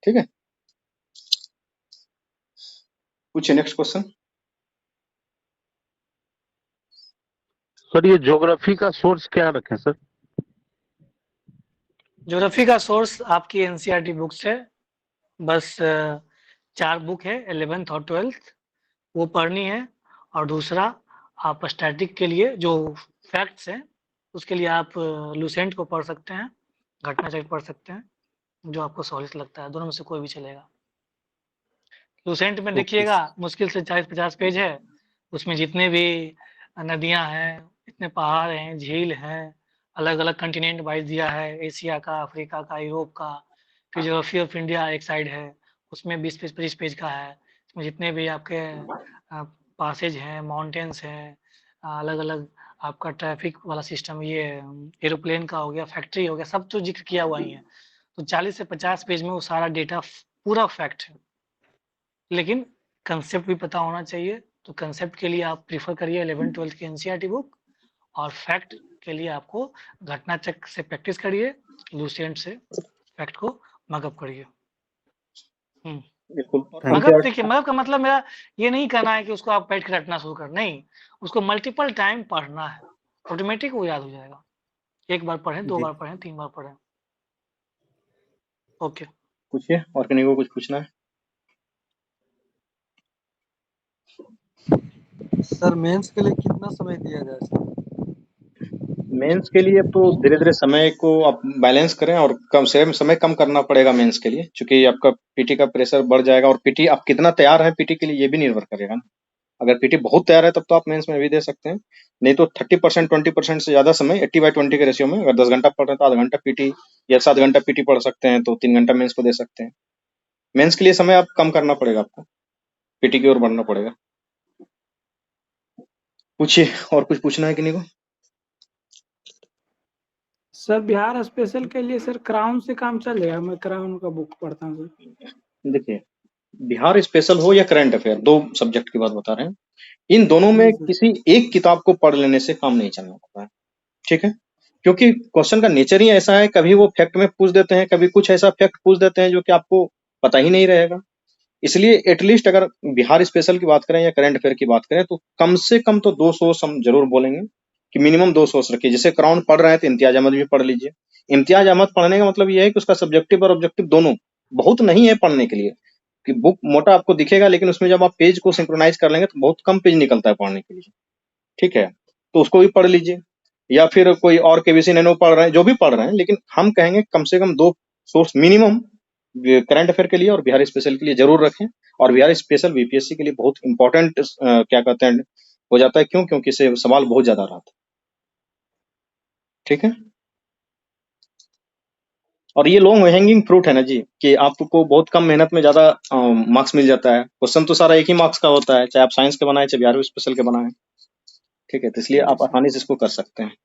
Speaker 2: ठीक है? पूछिए नेक्स्ट क्वेश्चन।
Speaker 9: सर ये ज्योग्राफी का सोर्स क्या रखें सर?
Speaker 1: ज्योग्राफी का सोर्स आपकी एनसीईआरटी बुक्स है, बस 4 बुक है 11th और 12th, वो पढ़नी है। और दूसरा, आप स्टैटिक के लिए जो फैक्ट्स हैं उसके लिए आप लूसेंट को पढ़ सकते हैं, घटना चक्र पढ़ सकते हैं, जो आपको सहूलियत लगता है, दोनों में से कोई भी चलेगा। लूसेंट में
Speaker 2: तो
Speaker 1: देखिएगा मुश्किल से 40-50 पेज है, उसमें जितने भी नदियां हैं, इतने पहाड़ हैं, झील हैं, अलग अलग कंटिनेंट वाइज दिया है, एशिया का, अफ्रीका का, यूरोप का। फिर ज्योग्राफी ऑफ इंडिया एक साइड है, उसमें 20-25 पेज का है। इसमें जितने भी आपके पासेज हैं, माउंटेन्स हैं, अलग अलग आपका ट्रैफिक वाला सिस्टम, ये एरोप्लेन का हो गया, फैक्ट्री हो गया, सब तो जिक्र किया हुआ ही है। तो 40 से 50 पेज में वो सारा डेटा पूरा फैक्ट है, लेकिन कंसेप्ट भी पता होना चाहिए। तो कंसेप्ट के लिए आप प्रीफर करिए 11th-12th की एनसीईआरटी बुक, और फैक्ट के लिए आपको घटना चक्र से प्रैक्टिस करिए, लूसेंट से फैक्ट को मगअप करिए।
Speaker 2: बिल्कुल
Speaker 1: मगअप देखिए, मगअप का मतलब मेरा ये नहीं कहना है कि उसको आप बैठ के रटना शुरू कर, नहीं, उसको मल्टीपल टाइम पढ़ना है, ऑटोमेटिक वो याद हो जाएगा। एक बार पढ़ें, 2 बार पढ़ें, 3 बार पढ़ें। ओके,
Speaker 2: पूछिए, और किसी को कुछ पूछना है?
Speaker 10: सर मेंस के लिए कितना समय दिया जाए सर?
Speaker 2: मेंस के लिए तो धीरे धीरे समय को आप बैलेंस करें, और कम से समय कम करना पड़ेगा मेंस के लिए, क्योंकि आपका पीटी का प्रेशर बढ़ जाएगा। और पीटी आप कितना तैयार है पीटी के लिए, ये भी निर्भर करेगा ना। अगर पीटी बहुत तैयार है तब तो आप मेंस में भी दे सकते हैं, नहीं तो 30% 20% से ज्यादा समय 80/20 के रेशियो में, अगर 10 घंटा पढ़ रहे हैं तो आधा घंटा पीटी या 7 घंटा पीटी पढ़ सकते हैं, तो 3 घंटा मेंस को दे सकते हैं। मेंस के लिए समय आप कम करना पड़ेगा, आपको पीटी की ओर बढ़ना पड़ेगा। पूछिए, और कुछ पूछना है किन्हीं को?
Speaker 8: सर बिहार स्पेशल के लिए सर क्राउन से काम चलेगा? मैं क्राउन का बुक पढ़ता हूँ सर।
Speaker 2: देखिए, बिहार स्पेशल हो या करंट अफेयर, 2 सब्जेक्ट की बात बता रहे हैं, इन दोनों में किसी एक किताब को पढ़ लेने से काम नहीं चलने वाला है, ठीक है? क्योंकि क्वेश्चन का नेचर ही ऐसा है, कभी वो फैक्ट में पूछ देते हैं, कभी कुछ ऐसा फैक्ट पूछ देते हैं जो कि आपको पता ही नहीं रहेगा। इसलिए एटलीस्ट अगर बिहार स्पेशल की बात करें या करंट अफेयर की बात करें, तो कम से कम तो 2 सोर्स हम जरूर बोलेंगे कि मिनिमम 2 सोर्स रखिए। जैसे क्राउन पढ़ रहे हैं तो इम्तियाज अहमद भी पढ़ लीजिए। इम्तियाज अहमद पढ़ने का मतलब ये है कि उसका सब्जेक्टिव और ऑब्जेक्टिव दोनों बहुत नहीं है पढ़ने के लिए, कि बुक मोटा आपको दिखेगा, लेकिन उसमें जब आप पेज को सिंक्रोनाइज कर लेंगे तो बहुत कम पेज निकलता है पढ़ने के लिए, ठीक है? तो उसको भी पढ़ लीजिए, या फिर कोई और केबीसी नैनो पढ़ रहे हैं, जो भी पढ़ रहे हैं, लेकिन हम कहेंगे कम से कम 2 सोर्स मिनिमम करंट अफेयर के लिए और बिहार स्पेशल के लिए जरूर रखें। और बिहार स्पेशल बीपीएससी के लिए बहुत इंपॉर्टेंट क्या कहते हैं हो जाता है, क्यों? क्योंकि इससे सवाल बहुत ज्यादा रहा था, ठीक है? और ये लॉन्ग हैंगिंग फ्रूट है ना जी, कि आपको बहुत कम मेहनत में ज्यादा मार्क्स मिल जाता है। क्वेश्चन तो सारा एक ही मार्क्स का होता है, चाहे आप साइंस के बनाए चाहे बिहार स्पेशल के बनाए, ठीक है? तो इसलिए आप आसानी से इसको कर सकते हैं।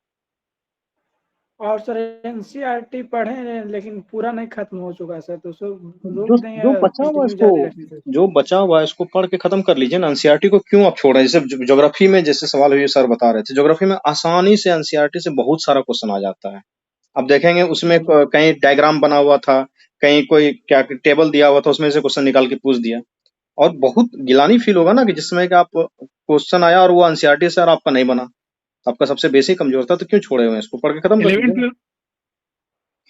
Speaker 8: और सर एनसीईआरटी पढ़े हैं लेकिन पूरा नहीं खत्म हो चुका सर, तो उसको रोक
Speaker 2: जो
Speaker 8: दें
Speaker 2: जो
Speaker 8: या
Speaker 2: बचा हुआ है
Speaker 8: कंटिन्यू जारी रखने
Speaker 2: इसको,
Speaker 8: चाहिए?
Speaker 2: जो बचा हुआ है इसको पढ़ के खत्म कर लीजिए ना। एनसीईआरटी को क्यों आप छोड़ रहे हैं? जैसे ज्योग्राफी में जैसे सवाल हुए सर बता रहे थे, ज्योग्राफी में आसानी से एनसीईआरटी से बहुत सारा क्वेश्चन आ जाता है। अब देखेंगे उसमें कहीं डायग्राम बना हुआ था, कहीं कोई क्या टेबल दिया हुआ था, उसमें से क्वेश्चन निकाल के पूछ दिया। और बहुत गिलानी फील होगा ना कि जिसमें कि आप क्वेश्चन आया और वो एनसीईआरटी से और आपका नहीं बना, आपका सबसे बेसिक कमजोर था, तो क्यों छोड़े हुए हैं? इसको पढ़ के खत्म कर दीजिए।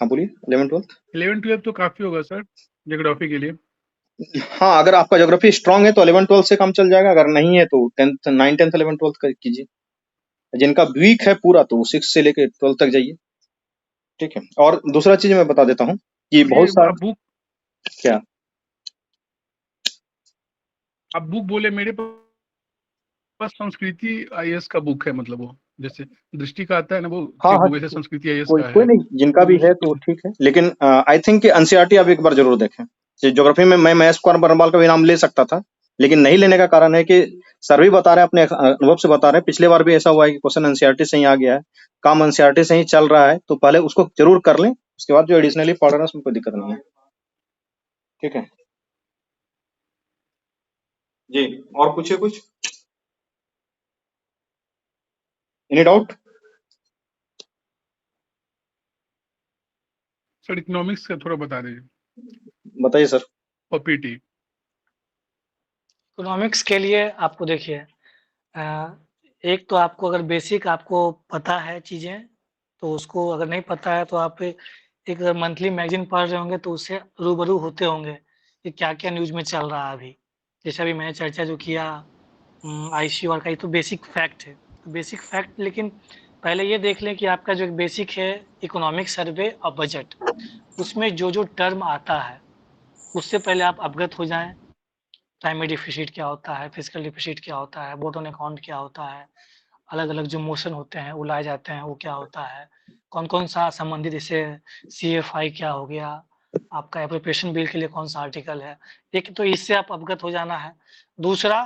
Speaker 2: हाँ बोलिए।
Speaker 6: 11th-12th तो काफी होगा सर ज्योग्राफी के लिए।
Speaker 2: हाँ, अगर आपका ज्योग्राफी स्ट्रांग है तो 11-12 से काम चल जाएगा, अगर नहीं है तो 10th 9 10th 11 12 कीजिए। जिनका वीक है पूरा तो 6 से लेके 12 तक जाइए, ठीक है? और दूसरा चीज मैं बता देता हूँ कि बहुत सारा
Speaker 6: बुक
Speaker 2: क्या
Speaker 6: आप बुक बोले, मेरे पास संस्कृति आईएएस का बुक है, मतलब वो जैसे दृष्टि का आता है ना, वो
Speaker 2: हाँ हाँ,
Speaker 6: वैसे संस्कृति आईएएस
Speaker 2: कोई
Speaker 6: का
Speaker 2: कोई
Speaker 6: है।
Speaker 2: नहीं, जिनका भी है तो ठीक है, लेकिन आई थिंक कि एनसीईआरटी आप एक बार जरूर देखें। ज्योग्राफी में मैं महेश कुमार बरनवाल का भी नाम ले सकता था, लेकिन नहीं लेने का कारण है कि सर भी बता रहे हैं, अपने अनुभव से बता रहे हैं, पिछले बार भी ऐसा हुआ है कि क्वेश्चन एनसीईआरटी से ही आ गया है, काम एनसीईआरटी से ही चल रहा है, तो पहले उसको जरूर कर लें, उसके बाद जो एडिशनली पढ़ रहे हैं उसमें कोई दिक्कत नहीं है, ठीक है जी? और पूछिए कुछ, एनी डाउट?
Speaker 6: सर इकोनॉमिक्स का थोड़ा बता दीजिए।
Speaker 2: बताइए सर।
Speaker 6: और पीटी
Speaker 1: इकोनॉमिक्स के लिए आपको देखिए, एक तो आपको अगर बेसिक आपको पता है चीज़ें, तो उसको अगर नहीं पता है तो आप एक मंथली मैगजीन पढ़ रहे होंगे तो उससे रूबरू होते होंगे कि क्या-क्या न्यूज़ में चल रहा है अभी। जैसे अभी मैंने चर्चा जो किया आईसीआर का, ये तो बेसिक फैक्ट है। तो बेसिक फैक्ट, लेकिन पहले ये देख लें कि आपका जो एक बेसिक है इकोनॉमिक सर्वे और बजट, उसमें जो-जो टर्म आता है, उससे पहले आप अवगत हो जाएँ। प्राइमरी डिफिसिट क्या होता है, फिजिकल डिफिसिट क्या होता है, बोटन अकाउंट क्या होता है, अलग अलग जो मोशन होते हैं वो लाए जाते हैं वो क्या होता है, कौन कौन सा संबंधित, जैसे CFI क्या हो गया, आपका एप्रोप्रिएशन बिल के लिए कौन सा आर्टिकल है। एक तो इससे आप अवगत हो जाना है। दूसरा,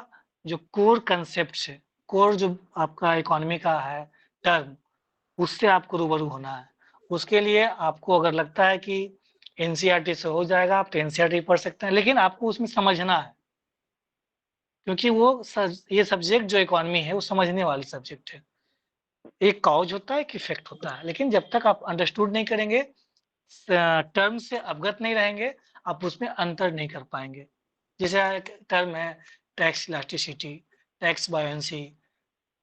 Speaker 1: जो कोर कंसेप्ट है, कोर जो आपका इकोनॉमी का है टर्म, उससे आपको रूबरू होना है। उसके लिए आपको अगर लगता है कि NCERT से हो जाएगा, आप तो NCERT पढ़ सकते हैं, लेकिन आपको उसमें समझना है, क्योंकि ये सब्जेक्ट जो इकोनॉमी है वो समझने वाली सब्जेक्ट है। एक कॉज होता है, एक इफेक्ट होता है, लेकिन जब तक आप अंडरस्टूड नहीं करेंगे, टर्म से अवगत नहीं रहेंगे, आप उसमें अंतर नहीं कर पाएंगे। जैसे टर्म है टैक्स इलास्टिसिटी, टैक्स बायोंसी,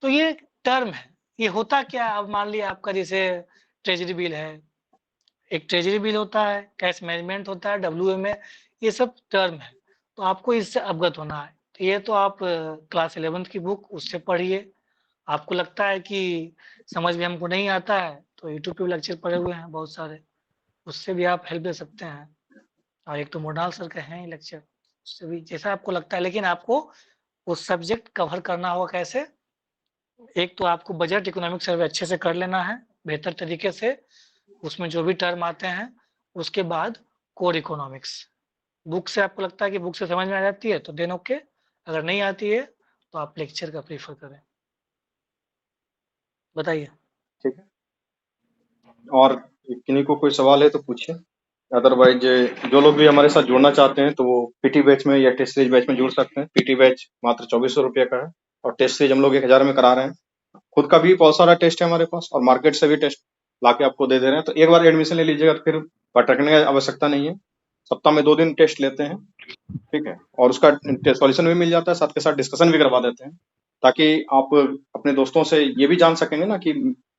Speaker 1: तो ये टर्म है। ये होता क्या, अब मान लिया आपका जैसे ट्रेजरी बिल है, एक ट्रेजरी बिल होता है, कैश मैनेजमेंट होता है, WMA, ये सब टर्म है, तो आपको इससे अवगत होना है। तो ये तो आप क्लास 11th की बुक उससे पढ़िए। आपको लगता है कि समझ में हमको नहीं आता है, तो यूट्यूब पे भी लेक्चर पड़े हुए हैं बहुत सारे, उससे भी आप हेल्प ले सकते हैं। और एक तो मोडाल सर के हैं लेक्चर, उससे भी जैसा आपको लगता है, लेकिन आपको वो सब्जेक्ट कवर करना होगा कैसे। एक तो आपको बजट इकोनॉमिक सर्वे अच्छे से कर लेना है बेहतर तरीके से, उसमें जो भी टर्म आते हैं, उसके बाद कोर इकोनॉमिक्स। बुक से आपको लगता है कि बुक से समझ में आ जाती है तो देन ओके, अगर नहीं आती है तो आप लेक्चर का प्रीफर करें। बताइए।
Speaker 2: ठीक है, और किन्हीं को कोई सवाल है तो पूछिए, अदरवाइज जो लोग भी हमारे साथ जुड़ना चाहते हैं तो वो पीटी बैच में या टेस्ट सीरीज बैच में जुड़ सकते हैं। पीटी बैच मात्र 2400 रुपये का है और टेस्ट सीरीज हम लोग 1000 में करा रहे हैं। खुद का भी बहुत सारा टेस्ट है हमारे पास और मार्केट से भी टेस्ट लाके आपको दे दे रहे हैं, तो एक बार एडमिशन ले लीजिएगा तो फिर भटकने की आवश्यकता नहीं है। सप्ताह में 2 दिन टेस्ट लेते हैं, ठीक है, और उसका सॉल्यूशन भी मिल जाता है, साथ के साथ डिस्कशन भी करवा देते हैं, ताकि आप अपने दोस्तों से ये भी जान सकेंगे ना कि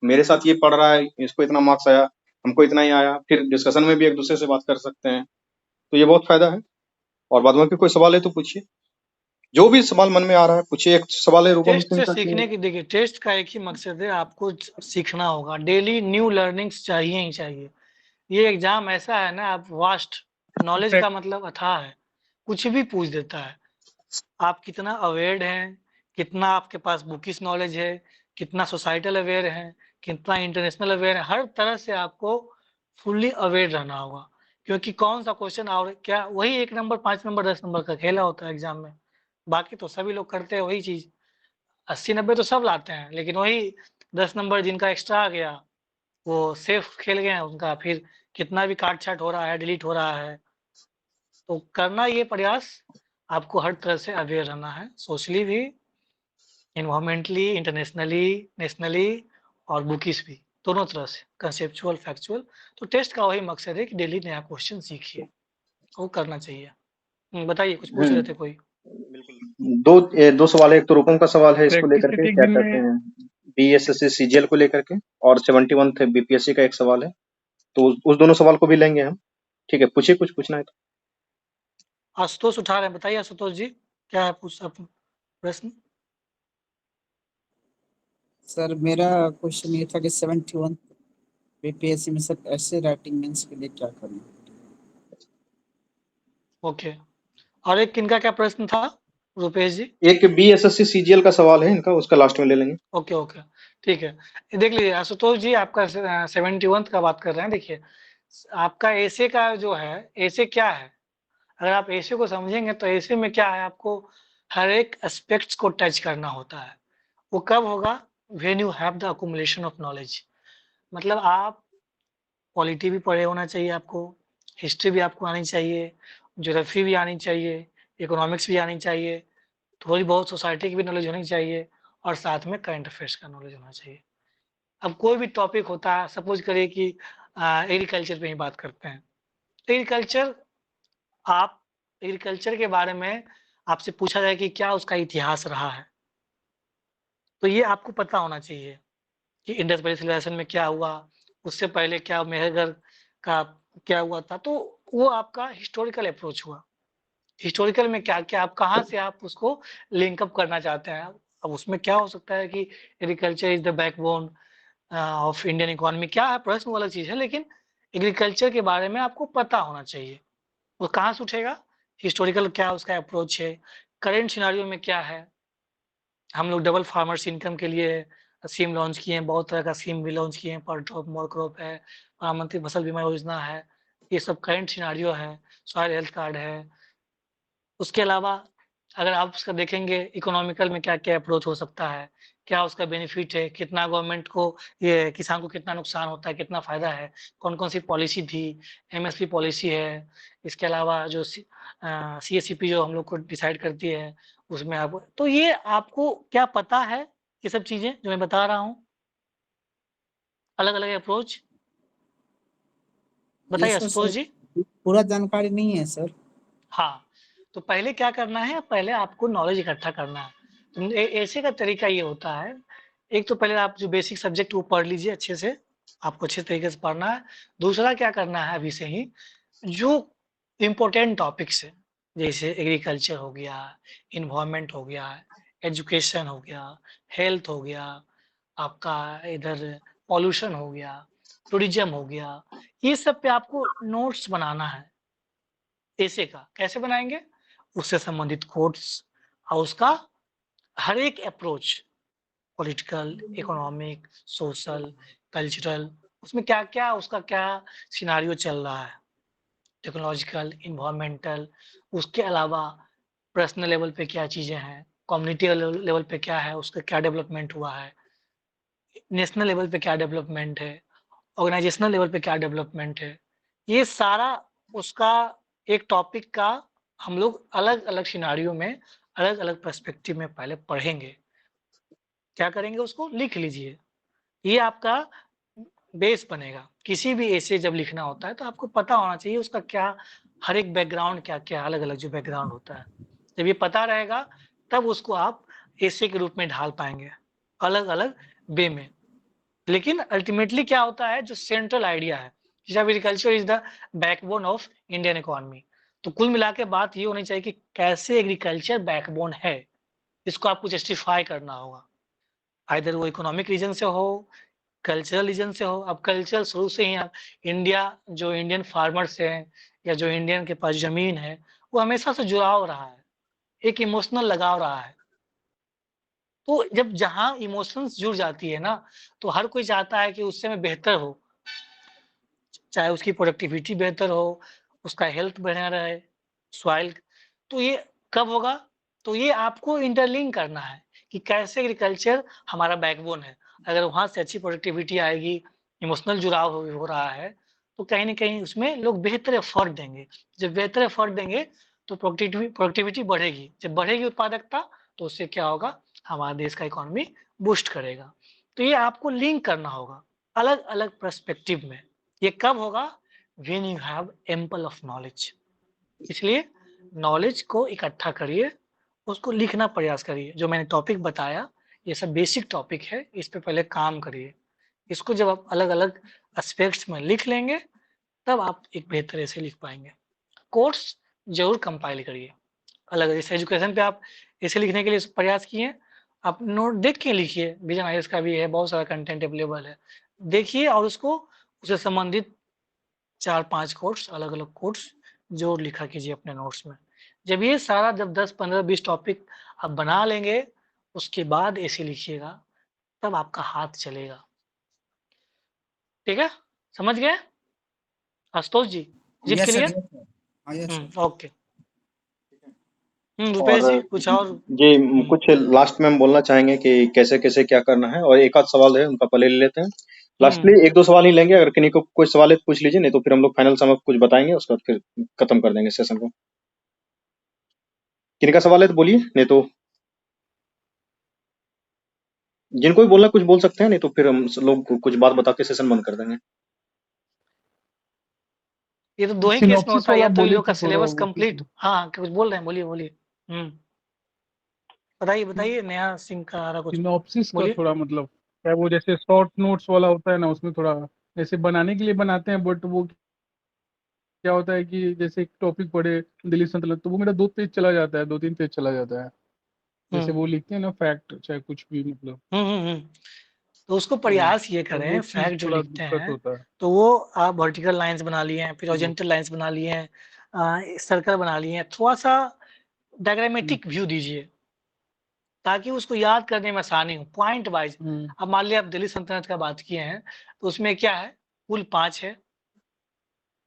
Speaker 2: मेरे साथ ये पढ़ रहा है, इसको इतना मार्क्स आया, हमको इतना ही आया, फिर डिस्कशन में भी एक दूसरे से बात कर सकते हैं, तो ये बहुत फायदा है। और बाद में कोई सवाल है तो पूछिए, जो भी सवाल मन में आ रहा है पूछिए। एक सवाल है रूपम
Speaker 1: टेस्ट
Speaker 2: सिंह
Speaker 1: से
Speaker 2: का
Speaker 1: सीखने की, देखिए टेस्ट का एक ही मकसद है, आपको सीखना होगा, डेली न्यू लर्निंग्स चाहिए ही चाहिए। ये एग्जाम ऐसा है ना, आप वास्ट नॉलेज का मतलब अथाह है, कुछ भी पूछ देता है। आप कितना अवेयर हैं, कितना आपके पास बुकिश नॉलेज है, कितना सोसाइटल अवेयर है, कितना इंटरनेशनल अवेयर है, हर तरह से आपको फुल्ली अवेयर रहना होगा, क्योंकि कौन सा क्वेश्चन और क्या, वही 1 नंबर 5 नंबर 10 नंबर का खेला होता है एग्जाम में। बाकी तो सभी लोग करते हैं वही चीज, 80-90 तो सब लाते हैं, लेकिन वही 10 नंबर जिनका एक्स्ट्रा आ गया वो सेफ खेल गए हैं, उनका फिर कितना भी काट छाट हो रहा है, डिलीट हो रहा है। तो करना ये प्रयास, आपको हर तरह से अवेयर रहना है, सोशली भी, इन्वायरमेंटली, इंटरनेशनली, नेशनली और बुकिश भी, दोनों तरह से, कंसेप्चुअल, फैक्चुअल। तो टेस्ट का वही मकसद है कि डेली नया क्वेश्चन सीखिए, वो करना चाहिए। बताइए, कुछ पूछ रहे थे कोई?
Speaker 2: दो सवाल है। एक तो रूपम का सवाल है इसको
Speaker 6: प्रैक्टिस
Speaker 2: लेकर के,
Speaker 6: एक
Speaker 2: क्या
Speaker 6: दिन
Speaker 2: कहते
Speaker 6: में
Speaker 2: हैं, BSSC CGL को लेकर के, और 71th BPSC का एक सवाल है, तो उस दोनों सवाल को भी लेंगे हम। ठीक है, पूछिए, कुछ पूछना है तो।
Speaker 1: आशुतोष उठा रहे हैं, बताइए आशुतोष जी, क्या है पूछ प्रश्न?
Speaker 11: सर मेरा क्वेश्चन ये था कि 71 बीपीएससी में सर ऐसे राइटिंग मीन्स के लिए क्या करना?
Speaker 1: ओके, और एक किनका क्या प्रश्न था रुपेश जी?
Speaker 2: एक BSSC CGL का सवाल है इनका, उसका लास्ट में ले लेंगे।
Speaker 1: ओके ओके, ठीक है। देख लीजिए आशुतोष जी, आपका 71th का बात कर रहे हैं। देखिए आपका ऐसे का जो है, ऐसे क्या है, अगर आप ऐसे को समझेंगे तो ऐसे में क्या है, आपको हर एक एस्पेक्ट्स को टच करना होता है। वो कब होगा, when you have the accumulation of knowledge. मतलब आप पॉलिटी भी पढ़े होना चाहिए आपको, हिस्ट्री भी आपको आनी चाहिए, ज्योग्राफी भी आनी चाहिए, इकोनॉमिक्स भी आनी चाहिए, थोड़ी बहुत सोसाइटी की भी नॉलेज होनी चाहिए, और साथ में करंट अफेयर्स का नॉलेज होना चाहिए। अब कोई भी टॉपिक होता है, सपोज करिए कि एग्रीकल्चर पे ही बात करते हैं, एग्रीकल्चर, आप एग्रीकल्चर के बारे में आपसे पूछा जाए कि क्या उसका इतिहास रहा है, तो ये आपको पता होना चाहिए कि इंडस वैली सिविलाइजेशन में क्या हुआ, उससे पहले क्या मेहरगढ़ का क्या हुआ था, तो वो आपका हिस्टोरिकल अप्रोच हुआ। हिस्टोरिकल में क्या क्या, आप कहाँ से आप उसको लिंकअप करना चाहते हैं। अब उसमें क्या हो सकता है कि agriculture is the backbone of Indian economy, क्या है प्रश्न वाला चीज है, लेकिन एग्रीकल्चर के बारे में आपको पता होना चाहिए। वो कहाँ से उठेगा, हिस्टोरिकल क्या उसका अप्रोच है, करंट सिनेरियो में क्या है। हम लोग डबल फार्मर्स इनकम के लिए स्कीम लॉन्च किए हैं, बहुत तरह का स्कीम भी लॉन्च किए हैं, पर ड्रॉप मोर क्रॉप है, प्रधानमंत्री फसल बीमा योजना है, ये सब करंट सिनेरियो है, सॉइल हेल्थ कार्ड है। उसके अलावा अगर आप उसका देखेंगे इकोनॉमिकल में क्या-क्या अप्रोच हो सकता है, क्या उसका बेनिफिट है, कितना गवर्नमेंट को ये किसान को कितना नुकसान होता है, कितना फ़ायदा है, कौन-कौन सी पॉलिसी थी, एमएसपी पॉलिसी है, इसके अलावा जो सीएससीपी जो हम लोग को डिसाइड करती है, उसमें आप तो ये आपको क्या पता है, ये सब चीज़ें जो मैं बता रहा हूँ? अलग-अलग अप्रोच?
Speaker 11: ये
Speaker 1: बताइए
Speaker 11: सब
Speaker 1: आशुतोष
Speaker 11: सर
Speaker 1: जी।
Speaker 11: पूरा जानकारी नहीं है सर।
Speaker 1: हाँ, तो पहले क्या करना है, पहले आपको नॉलेज इकट्ठा करना है। तो ऐसे का तरीका ये होता है, एक तो पहले आप जो बेसिक सब्जेक्ट वो पढ़ लीजिए अच्छे से, आपको अच्छे तरीके से पढ़ना है। दूसरा क्या करना है अभी से ही, जो इम्पोर्टेंट टॉपिक्स है, जैसे एग्रीकल्चर हो गया, एनवायरनमेंट हो गया, एजुकेशन हो गया, हेल्थ हो गया, आपका इधर पॉल्यूशन हो गया, टूरिज्म हो गया, ये सब पे आपको नोट्स बनाना है। ऐसे का कैसे बनाएंगे, उससे संबंधित कोट्स और उसका हर एक approach, political, economic, social, cultural, उसमें क्या-क्या उसका क्या सिनेरियो चल रहा है, टेक्नोलॉजिकल, एनवायरमेंटल, उसके अलावा पर्सनल लेवल पे क्या चीज़ें हैं, कम्युनिटी लेवल पे क्या है, उसका क्या डेवलपमेंट हुआ है, नेशनल लेवल पे क्या डेवलपमेंट है, ऑर्गेनाइजेशनल लेवल पे क्या डेवलपमेंट है। ये सारा उसका एक टॉपिक का हम लोग अलग-अलग सिनेरियो में, अलग-अलग पर्सपेक्टिव में पहले पढ़ेंगे। क्या करेंगे उसको लिख लीजिए। ये आपका बेस बनेगा। किसी भी एसे जब लिखना होता है तो आपको पता होना चाहिए उसका क्या हर एक बैकग्राउंड क्या-क्या अलग-अलग जो बैकग्राउंड होता है। जब ये पता रहेगा तब उसको आप एसे के रूप में ढाल पाएँगे, अलग-अलग वे में। लेकिन अल्टीमेटली क्या होता है जो सेंट्रल आइडिया है, जब agriculture is the backbone of Indian economy. तो कुल मिला के बात ये होनी चाहिए कि कैसे एग्रीकल्चर बैकबोन है, इसको आपको जस्टिफाई करना होगा। आइदर वो इकोनॉमिक रीजन से हो, कल्चरल रीजन से हो। अब कल्चरल शुरू से ही आप इंडिया जो इंडियन फार्मर्स हैं या जो इंडियन के पास ज़मीन है, वो हमेशा से जुड़ाव रहा है, एक इमोशनल लगाव रहा है। तो जब जहाँ इमोशंस जुड़ जाती है ना, तो हर कोई चाहता है कि उससे मैं बेहतर हो। चाहे उसकी प्रोडक्टिविटी बेहतर हो, उसका हेल्थ बढ़िया रहे, सॉइल तो ये कब होगा? तो ये आपको इंटरलिंक करना है कि कैसे एग्रीकल्चर हमारा बैकबोन है। अगर वहाँ से अच्छी प्रोडक्टिविटी आएगी, इमोशनल जुड़ाव हो रहा है, तो कहीं न कहीं उसमें लोग बेहतर एफर्ट देंगे। जब बेहतर एफर्ट देंगे, तो प्रोडक्टिविटी बढ़ेगी। जब बढ़ेगी उत्पादकता, तो उससे क्या होगा? हमारा देश का इकोनॉमी बूस्ट करेगा। तो ये आपको लिंक करना होगा, अलग-अलग पर्सपेक्टिव में। ये कब होगा? When you have ample of knowledge. इसलिए नॉलेज को इकट्ठा करिए, उसको लिखना प्रयास करिए। जो मैंने टॉपिक बताया, ये सब बेसिक टॉपिक है, इस पे पहले काम करिए। इसको जब आप अलग-अलग एस्पेक्ट्स में लिख लेंगे, तब आप एक बेहतर ऐसे लिख पाएँगे। कोट्स ज़रूर कंपाइल करिए। अलग जैसे एजुकेशन पे आप ऐसे लिखने के लिए प्रयास किए, आप नोट देख के लिखिए, विजन आईएएस का भी है, बहुत सारा कंटेंट अवेलेबल है। देखिए और उसको उससे संबंधित 4-5 कोट्स, अलग-अलग कोट्स ज़रूर लिखा कीजिए अपने नोट्स में। जब ये सारा जब 10, 15, 20 टॉपिक आप बना लेंगे, उसके बाद ऐसे लिखिएगा, तब आपका हाथ चलेगा। ठीक है? समझ गए? Ashutosh ji, is it
Speaker 11: yes sir,
Speaker 1: clear?
Speaker 11: Yes sir. हाँ, यस सर।
Speaker 1: ओके। रुपेश
Speaker 2: और
Speaker 1: जी कुछ और?
Speaker 2: जी कुछ लास्ट में हम बोलना चाहेंगे कि कैसे-कैसे क्या करना है, और एक आध सवाल है उनका पहले ले लेते हैं। लास्टली 1-2 सवाल ही लेंगे, अगर किन्हीं को कोई सवाल है तो पूछ लीजिए, नहीं तो फिर हम लोग फाइनल समय कुछ बताएँगे, उसके बाद फिर खत्म कर देंगे सेशन को। किन्हीं का सवाल है तो बोलिए, नहीं तो जिनको भी बोलना है कुछ बोल सकते हैं, नहीं तो फिर हम लोग कुछ बात बता के सेशन बंद कर देंगे।
Speaker 1: ये तो 2 ही केस में
Speaker 6: सिनॉप्सिस
Speaker 1: होता है,
Speaker 6: वाला
Speaker 1: या तो इन
Speaker 6: बोलिए
Speaker 1: लोग का
Speaker 6: तो थोड़ा
Speaker 1: सिलेबस
Speaker 6: वो
Speaker 1: कंप्लीट हाँ, कुछ बोल रहे हैं, बोलिए। बताइए, नेहा सिंह का आ रहा कुछ,
Speaker 6: सिनॉप्सिस का
Speaker 1: बोलिए।
Speaker 6: थोड़ा मतलब क्या, वो जैसे शॉर्ट नोट्स वाला होता है ना, उसमें थोड़ा जैसे बनाने के लिए बनाते हैं, बट वो क्या होता है कि जैसे एक टॉपिक पढ़े दिल्ली सल्तनत, तो वो मेरा 2 पेज चला जाता है, 2-3 पेज चला जाता है। जैसे वो लिखते हैं ना फैक्ट, चाहे कुछ भी मतलब।
Speaker 1: तो उसको प्रयास ये
Speaker 6: तो वो
Speaker 1: करें,
Speaker 6: चीज़
Speaker 1: फैक्ट जो
Speaker 6: थोड़ा
Speaker 1: लिखते
Speaker 6: दिक्कत
Speaker 1: हैं,
Speaker 6: होता है।
Speaker 1: तो वो आप वर्टिकल लाइन्स बना लिए हैं, फिर हॉरिज़ॉन्टल लाइन्स बना लिए हैं, सर्कल बना लिए हैं, थोड़ा-सा डायग्रामेटिक व्यू दीजिए ताकि उसको याद करने में आसानी हो, पॉइंट वाइज। अब मान लिया आप दिल्ली सल्तनत का बात किए हैं तो उसमें क्या है, कुल 5 है,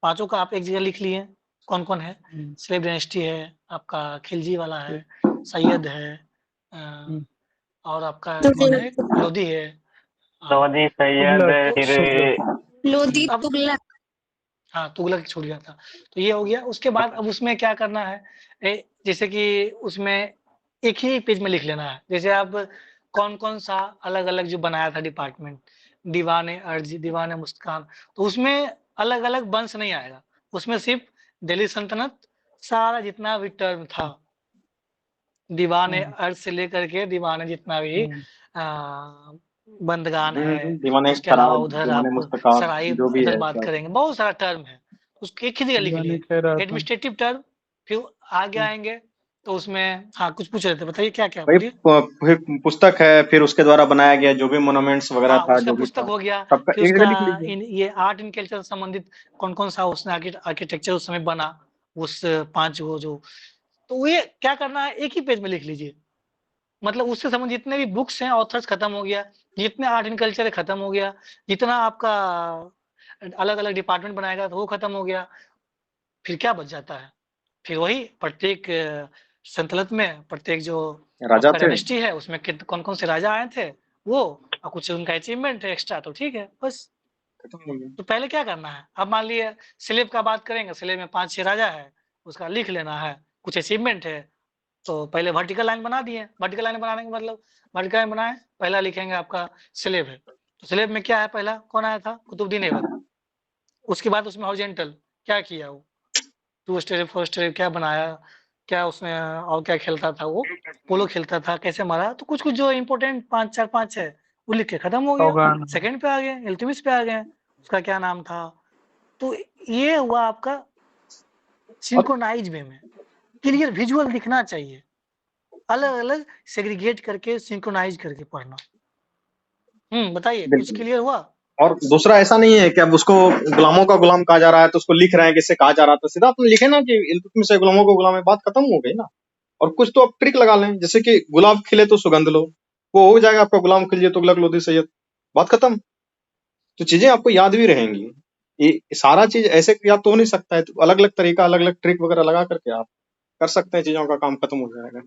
Speaker 1: पांचों का आप एक जगह लिख लिए, कौन कौन है, स्लेव डायनेस्टी है, आपका खिलजी वाला है, सैयद है, और आपका कौन है, लोधी है,
Speaker 7: लोधी, सैयद, फिर
Speaker 5: लोधी,
Speaker 1: अब
Speaker 5: तुगलक।
Speaker 1: हाँ, तुगलक छूट गया था। तो ये हो गया। उसके बाद अब उसमें क्या करना है, जैसे कि उसमें एक ही पेज में लिख लेना है। जैसे आप कौन कौन सा अलग अलग जो बनाया था डिपार्टमेंट, दीवाने अर्ज, दीवाने मुस्कान, तो उसमें अलग अलग वंश नहीं आएगा, उसमें सिर्फ दिल्ली सल्तनत सारा जितना भी टर्म था, दीवाने अर्ज से लेकर के दीवाने जितना भी बंदगान है,
Speaker 2: दीवाने
Speaker 1: उसके अलावा
Speaker 2: खराज,
Speaker 1: उधर
Speaker 2: दीवाने
Speaker 1: आप
Speaker 2: मुस्तकाब,
Speaker 1: सराय
Speaker 2: जो भी
Speaker 1: उधर
Speaker 2: है
Speaker 1: बात
Speaker 2: सब।
Speaker 1: करेंगे, बहुत सारा टर्म है, उसको एक ही जगह लिख
Speaker 6: दीवाने
Speaker 1: लिए,
Speaker 6: खैरात,
Speaker 1: एडमिनिस्ट्रेटिव टर्म। फिर आगे आएंगे तो उसमें हाँ कुछ पूछ रहे थे, बताइए क्या क्या,
Speaker 2: भाई
Speaker 1: बोलिए।
Speaker 2: फिर पुस्तक है, फिर उसके द्वारा बनाया गया जो भी मोन्यूमेंट्स वगैरह
Speaker 1: हाँ,
Speaker 2: था,
Speaker 1: उसका
Speaker 2: जो भी
Speaker 1: पुस्तक
Speaker 2: था,
Speaker 1: हो गया,
Speaker 2: सबका
Speaker 1: फिर
Speaker 2: एक जगह
Speaker 1: उसका
Speaker 2: लिख लीजिए।
Speaker 1: ये आर्ट एंड कल्चर से संबंधित कौन कौन सा उसने आर्किटेक्चर उस समय बना, उस 5 वो जो, तो ये क्या करना है, एक ही पेज में लिख लीजिए। मतलब उससे संबंधित जितने भी बुक्स हैं, ऑथर्स खत्म हो गया, जितने आर्ट एंड कल्चर है खत्म हो गया, जितना आपका अलग अलग डिपार्टमेंट बनाएगा तो वो खत्म हो गया। फिर क्या बच जाता है, फिर वही प्रत्येक सल्तनत में प्रत्येक जो
Speaker 2: राजा
Speaker 1: आपका
Speaker 2: थे।
Speaker 1: डायनेस्टी है उसमें कौन कौन से राजा आए थे वो, और कुछ उनका अचीवमेंट है एक्स्ट्रा, तो ठीक है बस।
Speaker 2: खत्म हो गया।
Speaker 1: तो पहले क्या करना है, अब मान लिए स्लेब का बात करेंगे, स्लेब में 5-6 राजा है, उसका लिख लेना है, कुछ अचीवमेंट है, तो पहले वर्टिकल लाइन बना दिए। वर्टिकल लाइन बनाने का मतलब, वर्टिकल लाइन बनाए, पहला लिखेंगे आपका स्लेब है, तो स्लेब में क्या है, पहला कौन आया था, कुतुबुद्दीन ऐबक। उसके बाद उसमें हॉरिजॉन्टल क्या किया वो, 2 स्टेप 4 स्टेप क्या बनाया, क्या उसने और क्या खेलता था वो, पोलो खेलता था, कैसे मारा, तो कुछ कुछ जो इम्पोर्टेंट 5 है वो लिख के खत्म हो गया।
Speaker 6: चौगान,
Speaker 1: सेकंड पे आ गए, इल्तुतमिश पे आ गए, उसका क्या नाम था। तो ये हुआ आपका सिंक्रोनाइज वे में, क्लियर विजुअल दिखना चाहिए, अलग अलग सेग्रीगेट करके सिंक्रोनाइज करके पढ़ना। बताइए, कुछ
Speaker 2: बिल्कुल।
Speaker 1: क्लियर हुआ।
Speaker 2: और दूसरा ऐसा नहीं है कि अब उसको गुलामों का गुलाम कहा जा रहा है तो उसको लिख रहे हैं कि इससे कहा जा रहा था, सीधा आपने लिखे ना कि इल्तुतमिश से गुलामों को गुलाम है, बात खत्म हो गई ना। और कुछ तो आप ट्रिक लगा लें, जैसे कि गुलाब खिले तो सुगंध लो, वो हो जाएगा आपका, गुलाम खिल जाए तुगलक लोधी सैयद, बात खत्म। तो चीजें आपको याद भी रहेंगी। ये सारा चीज ऐसे याद तो हो नहीं सकता है, तो अलग अलग तरीका, अलग अलग ट्रिक वगैरह लगा करके आप कर सकते हैं, चीजों का काम खत्म हो जाएगा।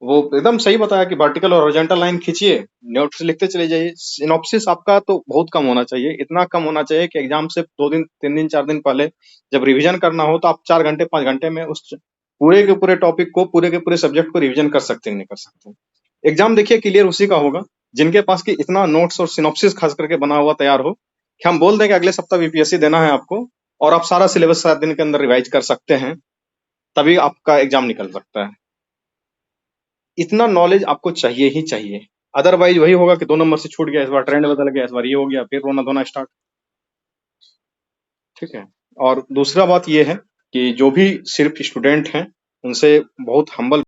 Speaker 2: वो एकदम सही बताया कि वर्टिकल और हॉरिजॉन्टल लाइन खींचिए, नोट्स लिखते चले जाइए। सिनॉप्सिस आपका तो बहुत कम होना चाहिए, इतना कम होना चाहिए कि एग्जाम से 2 दिन 3 दिन 4 दिन पहले जब रिवीजन करना हो तो आप 4 घंटे 5 घंटे में उस पूरे के पूरे टॉपिक को, पूरे के पूरे सब्जेक्ट को रिवीजन कर सकते हैं, नहीं कर सकते। एग्जाम देखिए क्लियर उसी का होगा जिनके पास की इतना नोट्स और सिनॉप्सिस खास करके बना हुआ तैयार हो कि हम बोल दें कि अगले सप्ताह बीपीएससी देना है आपको और आप सारा सिलेबस 7 दिन के अंदर रिवाइज कर सकते हैं, तभी आपका एग्जाम निकल सकता है। इतना नॉलेज आपको चाहिए ही चाहिए, अदरवाइज वही होगा कि 2 नंबर से छूट गया, इस बार ट्रेंड बदल गया, इस बार ये हो गया, फिर रोना धोना स्टार्ट। ठीक है। और दूसरा बात ये है कि जो भी सिर्फ स्टूडेंट हैं उनसे बहुत हम्बल